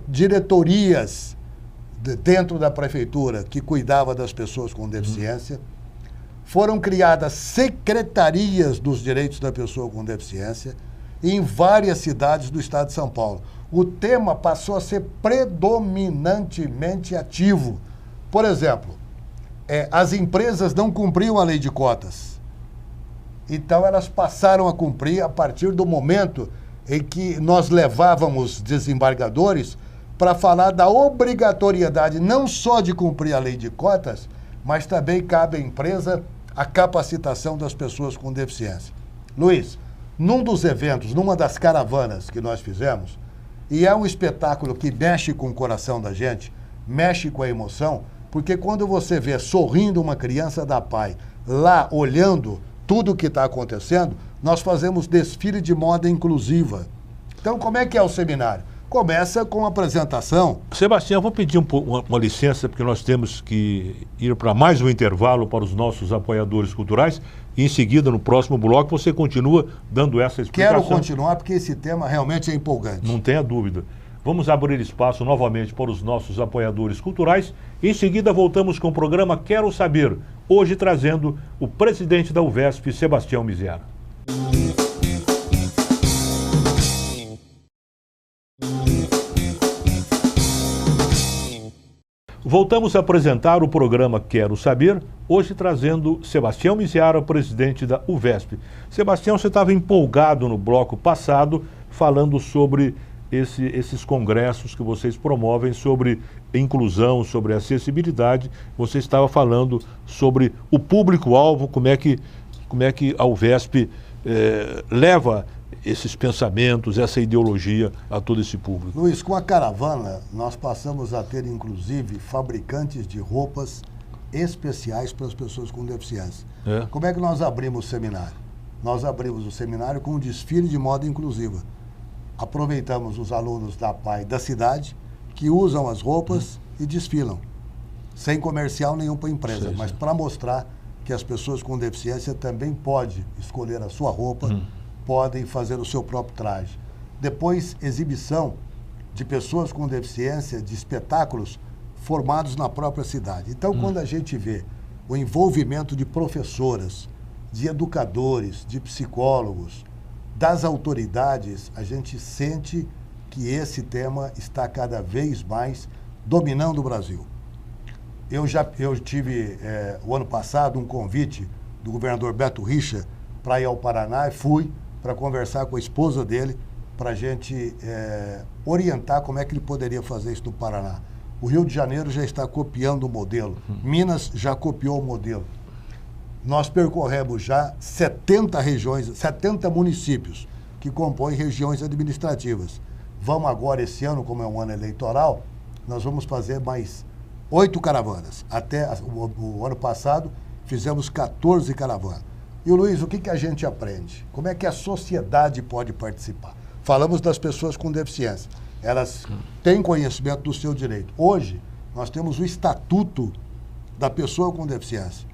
diretorias dentro da prefeitura que cuidava das pessoas com deficiência, foram criadas secretarias dos direitos da pessoa com deficiência em várias cidades do estado de São Paulo. O tema passou a ser predominantemente ativo. Por exemplo, as empresas não cumpriam a lei de cotas. Então, elas passaram a cumprir a partir do momento em que nós levávamos desembargadores para falar da obrigatoriedade não só de cumprir a lei de cotas, mas também cabe à empresa a capacitação das pessoas com deficiência. Luiz, num dos eventos, numa das caravanas que nós fizemos, e é um espetáculo que mexe com o coração da gente, mexe com a emoção, porque quando você vê sorrindo uma criança da PAI lá olhando tudo o que está acontecendo, nós fazemos desfile de moda inclusiva. Então, como é que é o seminário? Começa com a apresentação. Sebastião, vou pedir uma licença, porque nós temos que ir para mais um intervalo para os nossos apoiadores culturais. E em seguida, no próximo bloco, você continua dando essa explicação. Quero continuar, porque esse tema realmente é empolgante. Não tenha dúvida. Vamos abrir espaço novamente para os nossos apoiadores culturais. Em seguida, voltamos com o programa Quero Saber, hoje trazendo o presidente da UVESP, Sebastião Miziara. Voltamos a apresentar o programa Quero Saber, hoje trazendo Sebastião Miziara, presidente da UVESP. Sebastião, você estava empolgado no bloco passado, falando sobre esses congressos que vocês promovem sobre inclusão, sobre acessibilidade. Você estava falando sobre o público-alvo, como é que a UVESP leva esses pensamentos, essa ideologia a todo esse público? Luiz, com a caravana, nós passamos a ter, inclusive, fabricantes de roupas especiais para as pessoas com deficiência. Como é que nós abrimos o seminário? Nós abrimos o seminário com um desfile de moda inclusiva. Aproveitamos os alunos da PAI da cidade que usam as roupas e desfilam, sem comercial nenhum para a empresa, mas para mostrar que as pessoas com deficiência também podem escolher a sua roupa, podem fazer o seu próprio traje. Depois, exibição de pessoas com deficiência, de espetáculos formados na própria cidade. Então, quando a gente vê o envolvimento de professoras, de educadores, de psicólogos, das autoridades, a gente sente que esse tema está cada vez mais dominando o Brasil. Eu tive, o ano passado, um convite do governador Beto Richa para ir ao Paraná e fui para conversar com a esposa dele para a gente orientar como é que ele poderia fazer isso no Paraná. O Rio de Janeiro já está copiando o modelo. Minas já copiou o modelo. Nós percorremos já 70 regiões, 70 municípios que compõem regiões administrativas. Vamos agora, esse ano, como é um ano eleitoral, nós vamos fazer mais 8 caravanas. Até o ano passado, fizemos 14 caravanas. E, Luiz, o que a gente aprende? Como é que a sociedade pode participar? Falamos das pessoas com deficiência. Elas têm conhecimento do seu direito. Hoje, nós temos o Estatuto da Pessoa com Deficiência.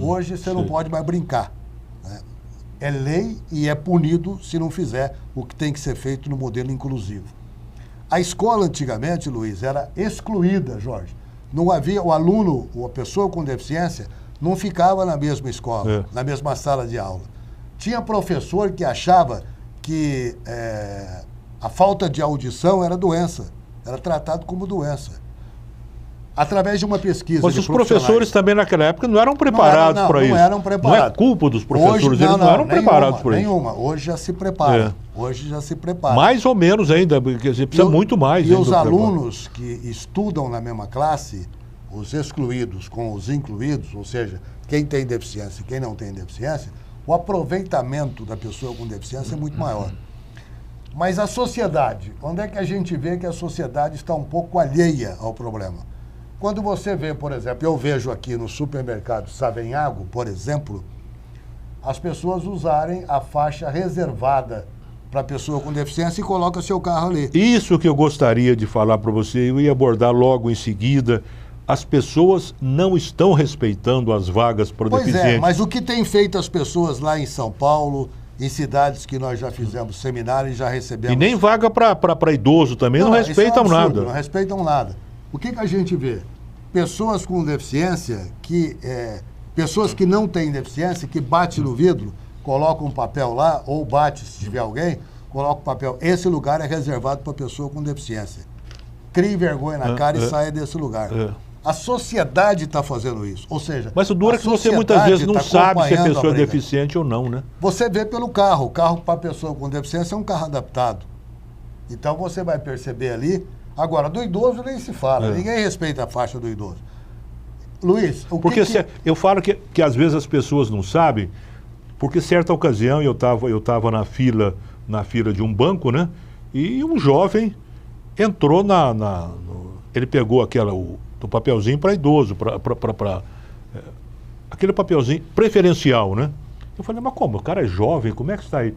Hoje, você não pode mais brincar, né? É lei e é punido se não fizer o que tem que ser feito no modelo inclusivo. A escola, antigamente, Luiz, era excluída, Jorge. Não havia, o aluno, ou a pessoa com deficiência, não ficava na mesma escola, na mesma sala de aula. Tinha professor que achava que a falta de audição era doença, era tratado como doença. Através de uma pesquisa. Mas os professores também naquela época não eram preparados para isso. Não eram preparados. Não é culpa dos professores, hoje, eles não eram preparados para isso. Nenhuma, hoje já se prepara. Hoje já se prepara. Mais ou menos ainda, porque você precisa muito mais. E os alunos que estudam na mesma classe, os excluídos com os incluídos, ou seja, quem tem deficiência e quem não tem deficiência, o aproveitamento da pessoa com deficiência é muito maior. Mas a sociedade, onde é que a gente vê que a sociedade está um pouco alheia ao problema? Quando você vê, por exemplo, eu vejo aqui no supermercado Savenhago, por exemplo, as pessoas usarem a faixa reservada para a pessoa com deficiência e coloca seu carro ali. Isso que eu gostaria de falar para você, eu ia abordar logo em seguida. As pessoas não estão respeitando as vagas para deficientes. Pois é, mas o que tem feito as pessoas lá em São Paulo, em cidades que nós já fizemos seminário e já recebemos... E nem vaga para idoso também, não respeitam nada. Não respeitam nada. O que a gente vê? Pessoas com deficiência, pessoas que não têm deficiência, que bate no vidro, colocam um papel lá, ou bate, se tiver alguém, coloca o papel. Esse lugar é reservado para pessoa com deficiência. Crie vergonha na cara e saia desse lugar. A sociedade está fazendo isso. Ou seja, mas o duro é que você muitas vezes não sabe se a pessoa é deficiente ou não, né? Você vê pelo carro. O carro para pessoa com deficiência é um carro adaptado. Então você vai perceber ali. Agora, do idoso nem se fala. Ninguém respeita a faixa do idoso. Luiz, porque eu falo que às vezes as pessoas não sabem, porque certa ocasião eu tava na fila de um banco, né? E um jovem entrou ele pegou o papelzinho para idoso, aquele papelzinho preferencial, né? Eu falei, mas como? O cara é jovem, como é que está aí?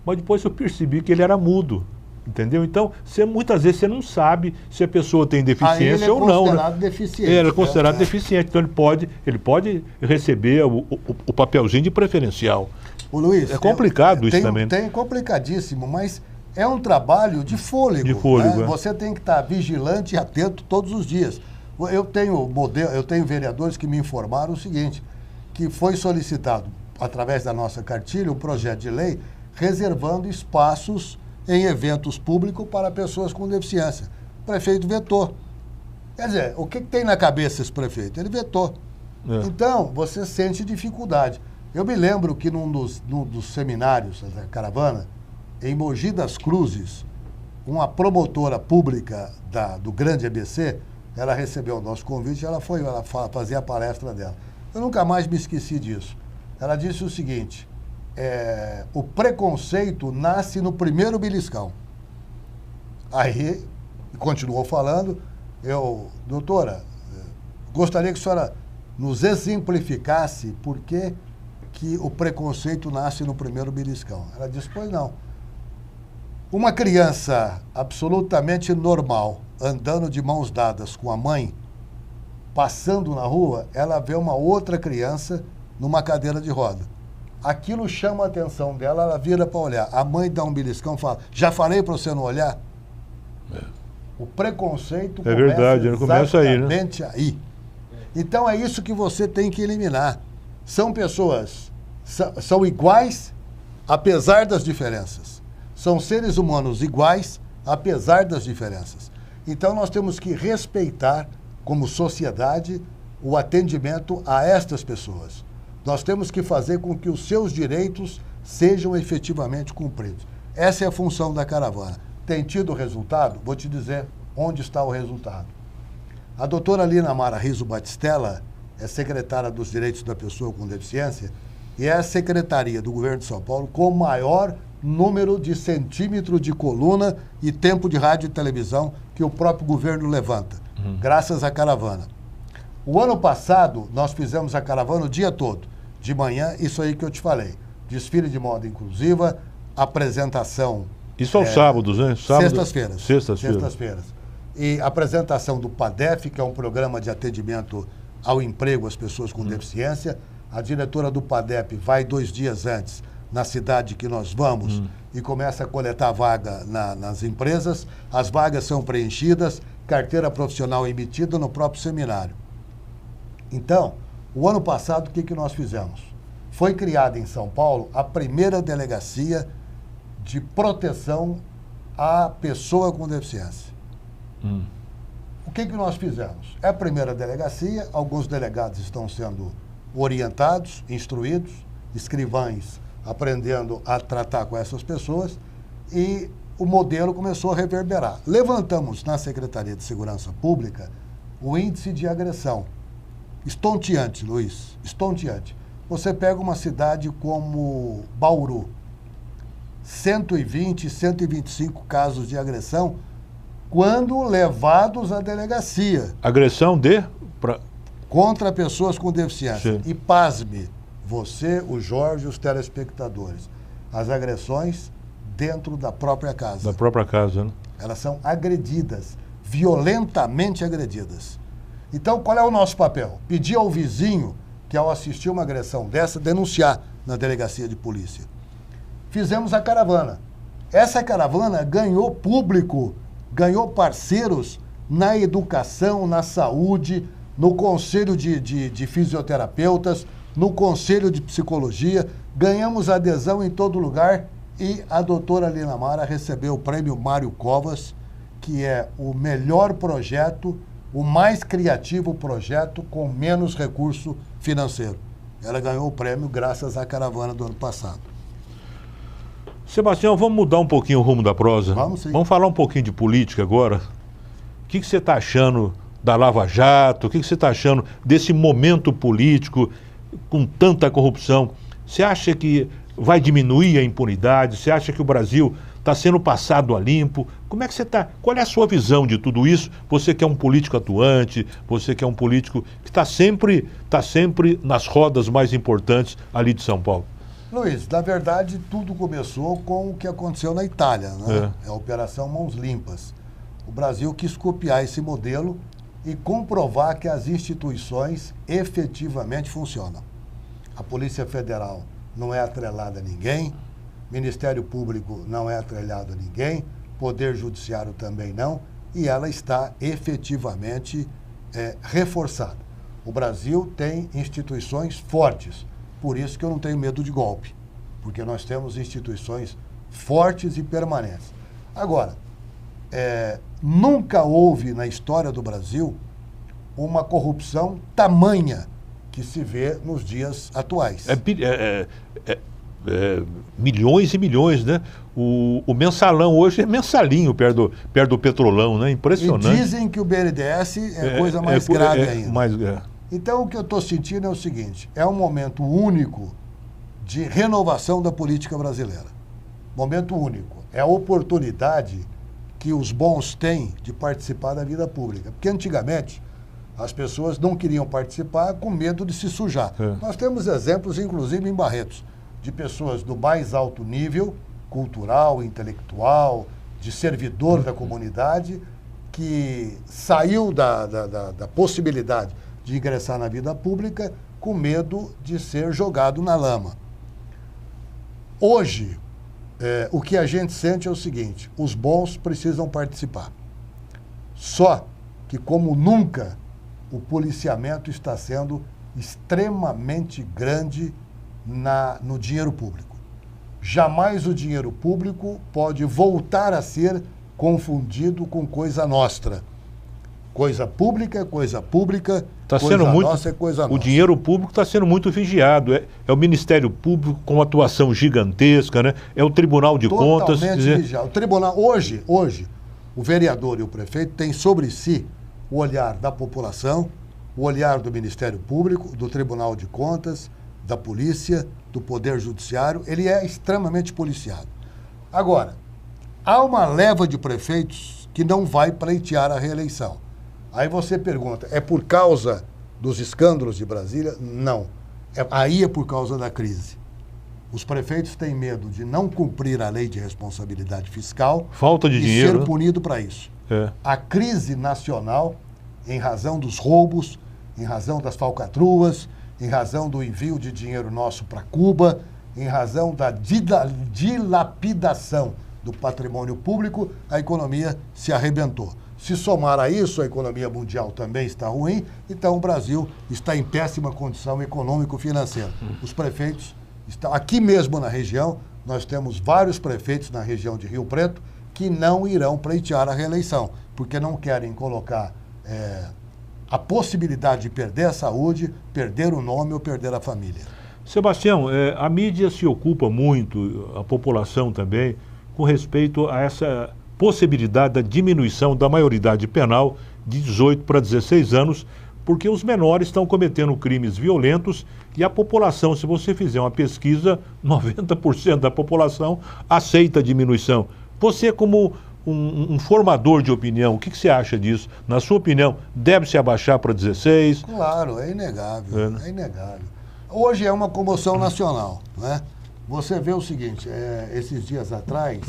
Mas depois eu percebi que ele era mudo. Entendeu? Então, muitas vezes você não sabe se a pessoa tem deficiência ou não. Ele é considerado deficiente. Ele é considerado deficiente. Então, ele pode receber o papelzinho de preferencial. Ô, Luiz, é complicado isso também. Tem complicadíssimo, mas é um trabalho de fôlego. De fôlego, né? Você tem que estar vigilante e atento todos os dias. Eu tenho vereadores que me informaram o seguinte, que foi solicitado, através da nossa cartilha, um projeto de lei reservando espaços em eventos públicos para pessoas com deficiência. O prefeito vetou. Quer dizer, o que tem na cabeça esse prefeito? Ele vetou. Então, você sente dificuldade. Eu me lembro que num dos seminários da caravana, em Mogi das Cruzes, uma promotora pública do grande ABC, ela recebeu o nosso convite e ela foi fazer a palestra dela. Eu nunca mais me esqueci disso. Ela disse o seguinte, o preconceito nasce no primeiro beliscão. Aí, continuou falando, doutora, gostaria que a senhora nos exemplificasse por que o preconceito nasce no primeiro beliscão. Ela disse, pois não. Uma criança absolutamente normal, andando de mãos dadas com a mãe, passando na rua, ela vê uma outra criança numa cadeira de roda. Aquilo chama a atenção dela, ela vira para olhar. A mãe dá um beliscão e fala, já falei para você não olhar? O preconceito começa exatamente aí. Então é isso que você tem que eliminar. São pessoas, são iguais, apesar das diferenças. São seres humanos iguais, apesar das diferenças. Então nós temos que respeitar, como sociedade, o atendimento a estas pessoas. Nós temos que fazer com que os seus direitos sejam efetivamente cumpridos. Essa é a função da caravana. Tem tido resultado? Vou te dizer onde está o resultado. A doutora Lina Mara Riso Batistella é secretária dos Direitos da Pessoa com Deficiência e é a secretaria do governo de São Paulo com o maior número de centímetro de coluna e tempo de rádio e televisão que o próprio governo levanta, graças à caravana. O ano passado, nós fizemos a caravana o dia todo. De manhã, isso aí que eu te falei. Desfile de moda inclusiva, apresentação... Isso aos sábados, né? Sextas-feiras. Sextas-feiras. E apresentação do PADEF, que é um programa de atendimento ao emprego às pessoas com deficiência. A diretora do PADEP vai 2 dias antes na cidade que nós vamos e começa a coletar vaga nas empresas. As vagas são preenchidas, carteira profissional emitida no próprio seminário. Então, o ano passado, o que nós fizemos? Foi criada em São Paulo a primeira delegacia de proteção à pessoa com deficiência. O que nós fizemos? É a primeira delegacia, alguns delegados estão sendo orientados, instruídos, escrivães aprendendo a tratar com essas pessoas e o modelo começou a reverberar. Levantamos na Secretaria de Segurança Pública o índice de agressão. Estonteante, Luiz, estonteante. Você pega uma cidade como Bauru, 120, 125 casos de agressão quando levados à delegacia. Agressão contra pessoas com deficiência. Sim. E pasme, você, o Jorge e os telespectadores, as agressões dentro da própria casa. Da própria casa, né? Elas são agredidas, violentamente agredidas. Então, qual é o nosso papel? Pedir ao vizinho que, ao assistir uma agressão dessa, denunciar na delegacia de polícia. Fizemos a caravana. Essa caravana ganhou público, ganhou parceiros na educação, na saúde, no conselho de fisioterapeutas, no conselho de psicologia. Ganhamos adesão em todo lugar e a doutora Lina Mara recebeu o prêmio Mário Covas, que é o melhor projeto, o mais criativo projeto com menos recurso financeiro. Ela ganhou o prêmio graças à caravana do ano passado. Sebastião, vamos mudar um pouquinho o rumo da prosa? Vamos sim. Vamos falar um pouquinho de política agora. O que você está achando da Lava Jato? O que você está achando desse momento político com tanta corrupção? Você acha que vai diminuir a impunidade? Você acha que o Brasil está sendo passado a limpo? Como é que você está? Qual é a sua visão de tudo isso? Você que é um político atuante, você que é um político que está sempre nas rodas mais importantes ali de São Paulo. Luiz, na verdade, tudo começou com o que aconteceu na Itália, né? É a Operação Mãos Limpas. O Brasil quis copiar esse modelo e comprovar que as instituições efetivamente funcionam. A Polícia Federal não é atrelada a ninguém, Ministério Público não é atrelado a ninguém, Poder Judiciário também não, e ela está efetivamente reforçada. O Brasil tem instituições fortes, por isso que eu não tenho medo de golpe, porque nós temos instituições fortes e permanentes. Agora, nunca houve na história do Brasil uma corrupção tamanha que se vê nos dias atuais. Milhões e milhões, né? O mensalão hoje é mensalinho perto do petrolão, né? Impressionante. E dizem que o BNDES é coisa mais grave ainda. Então, o que eu estou sentindo é o seguinte, é um momento único de renovação da política brasileira. Momento único. É a oportunidade que os bons têm de participar da vida pública. Porque antigamente as pessoas não queriam participar com medo de se sujar. Nós temos exemplos, inclusive em Barretos, de pessoas do mais alto nível, cultural, intelectual, de servidor da comunidade, que saiu da possibilidade de ingressar na vida pública com medo de ser jogado na lama. Hoje, o que a gente sente é o seguinte: os bons precisam participar. Só que, como nunca, o policiamento está sendo extremamente grande no dinheiro público. Jamais o dinheiro público pode voltar a ser confundido com coisa nostra. Coisa pública é coisa pública, coisa nossa é coisa nossa. O dinheiro público está sendo muito vigiado. É o Ministério Público com atuação gigantesca, né? É o Tribunal de Contas. Totalmente vigiado. O tribunal, hoje, o vereador e o prefeito têm sobre si o olhar da população, o olhar do Ministério Público, do Tribunal de Contas, da Polícia, do Poder Judiciário. Ele é extremamente policiado. Agora, há uma leva de prefeitos que não vai pleitear a reeleição. Aí você pergunta, é por causa dos escândalos de Brasília? Não. Aí é por causa da crise. Os prefeitos têm medo de não cumprir a lei de responsabilidade fiscal. Falta de dinheiro, ser punido para isso. A crise nacional, em razão dos roubos, em razão das falcatruas, em razão do envio de dinheiro nosso para Cuba, em razão da dilapidação do patrimônio público, a economia se arrebentou. Se somar a isso, a economia mundial também está ruim, então o Brasil está em péssima condição econômico-financeira. Os prefeitos estão aqui mesmo na região, nós temos vários prefeitos na região de Rio Preto que não irão pleitear a reeleição, porque não querem colocar a possibilidade de perder a saúde, perder o nome ou perder a família. Sebastião, a mídia se ocupa muito, a população também, com respeito a essa possibilidade da diminuição da maioridade penal de 18 para 16 anos, porque os menores estão cometendo crimes violentos e a população, se você fizer uma pesquisa, 90% da população aceita a diminuição. Você, como um formador de opinião, o que você acha disso? Na sua opinião, deve-se abaixar para 16? Claro, é inegável, é inegável. Hoje é uma comoção nacional, né? Você vê o seguinte, esses dias atrás,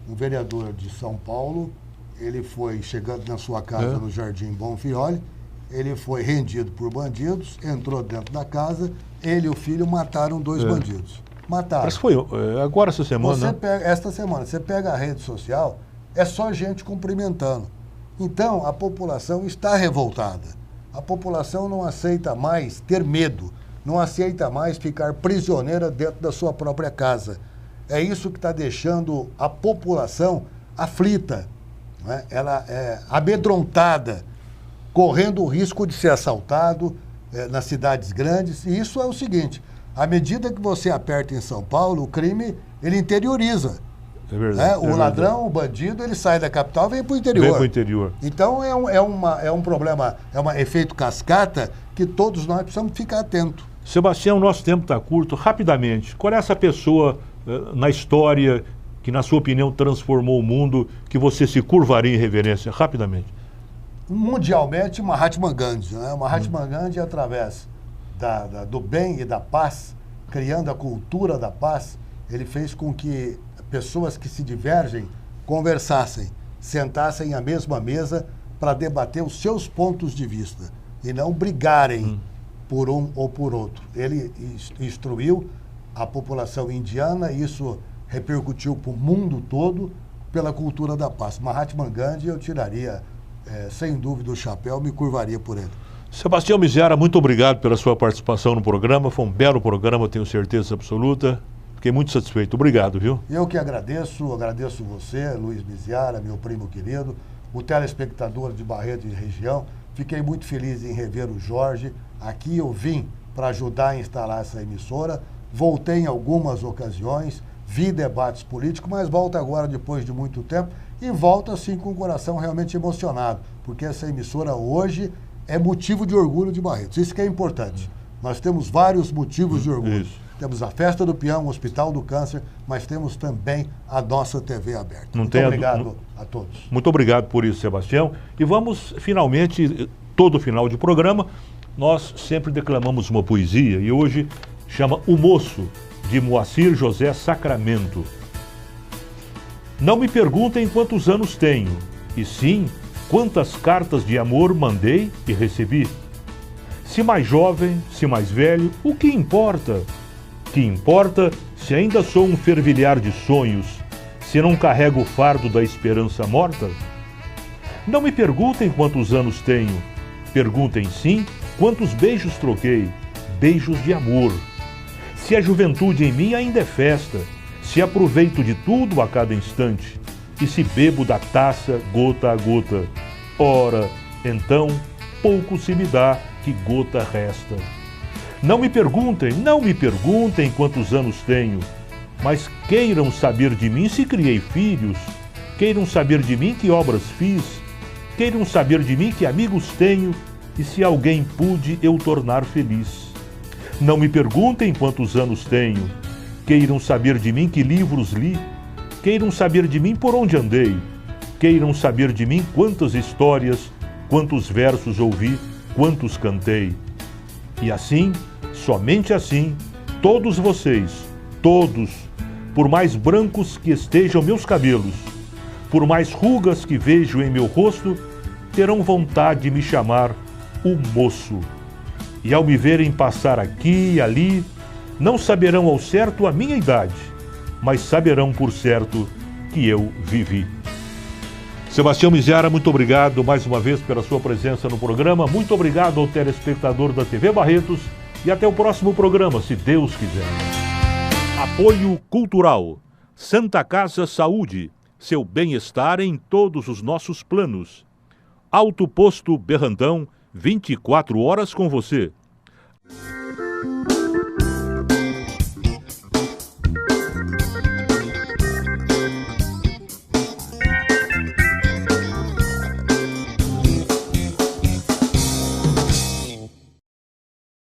um vereador de São Paulo, ele foi chegando na sua casa no Jardim Bonfioli, ele foi rendido por bandidos, entrou dentro da casa, ele e o filho mataram 2 bandidos. Mataram. Parece que foi agora essa semana, esta semana, você pega a rede social, é só gente cumprimentando. Então, a população está revoltada. A população não aceita mais ter medo, não aceita mais ficar prisioneira dentro da sua própria casa. É isso que está deixando a população aflita, né? Ela é amedrontada, correndo o risco de ser assaltado nas cidades grandes. E isso é o seguinte, à medida que você aperta em São Paulo, o crime, ele interioriza. É verdade. O ladrão, o bandido, ele sai da capital e vem para o interior. Vem para o interior. Então é um problema, é um efeito cascata que todos nós precisamos ficar atentos. Sebastião, nosso tempo está curto. Rapidamente, qual é essa pessoa na história que, na sua opinião, transformou o mundo, que você se curvaria em reverência? Rapidamente. Mundialmente, Mahatma Gandhi. Né? Mahatma Gandhi, através do bem e da paz, criando a cultura da paz, ele fez com que pessoas que se divergem conversassem, sentassem à mesma mesa para debater os seus pontos de vista e não brigarem por um ou por outro. Ele instruiu a população indiana, e isso repercutiu para o mundo todo pela cultura da paz. Mahatma Gandhi, eu tiraria, sem dúvida, o chapéu, me curvaria por ele. Sebastião Miziara, muito obrigado pela sua participação no programa. Foi um belo programa, tenho certeza absoluta. Fiquei muito satisfeito. Obrigado, viu? Eu que agradeço você, Luiz Miziara, meu primo querido, o telespectador de Barreto e região. Fiquei muito feliz em rever o Jorge. Aqui eu vim para ajudar a instalar essa emissora. Voltei em algumas ocasiões, vi debates políticos, mas volto agora depois de muito tempo e volto assim com o coração realmente emocionado, porque essa emissora hoje é motivo de orgulho de Barretos. Isso que é importante. Nós temos vários motivos de orgulho. Isso. temos a Festa do Peão, o Hospital do Câncer, mas temos também a nossa TV aberta. Muito obrigado a todos. Muito obrigado por isso, Sebastião. E vamos, finalmente, todo final de programa, nós sempre declamamos uma poesia e hoje chama O Moço, de Moacir José Sacramento. Não me perguntem quantos anos tenho, e sim quantas cartas de amor mandei e recebi. Se mais jovem, se mais velho, o que importa? Que importa se ainda sou um fervilhar de sonhos, se não carrego o fardo da esperança morta? Não me perguntem quantos anos tenho, perguntem sim quantos beijos troquei, beijos de amor. Se a juventude em mim ainda é festa, se aproveito de tudo a cada instante, e se bebo da taça gota a gota, ora, então, pouco se me dá, que gota resta. Não me perguntem quantos anos tenho, mas queiram saber de mim se criei filhos, queiram saber de mim que obras fiz, queiram saber de mim que amigos tenho, e se alguém pude eu tornar feliz. Não me perguntem quantos anos tenho, queiram saber de mim que livros li, queiram saber de mim por onde andei, queiram saber de mim quantas histórias, quantos versos ouvi, quantos cantei. E assim, somente assim, todos vocês, todos, por mais brancos que estejam meus cabelos, por mais rugas que vejo em meu rosto, terão vontade de me chamar o moço. E ao me verem passar aqui e ali, não saberão ao certo a minha idade, mas saberão por certo que eu vivi. Sebastião Miziara, muito obrigado mais uma vez pela sua presença no programa. Muito obrigado ao telespectador da TV Barretos e até o próximo programa, se Deus quiser. Apoio Cultural. Santa Casa Saúde. Seu bem-estar em todos os nossos planos. Alto Posto Berrandão, 24 horas com você.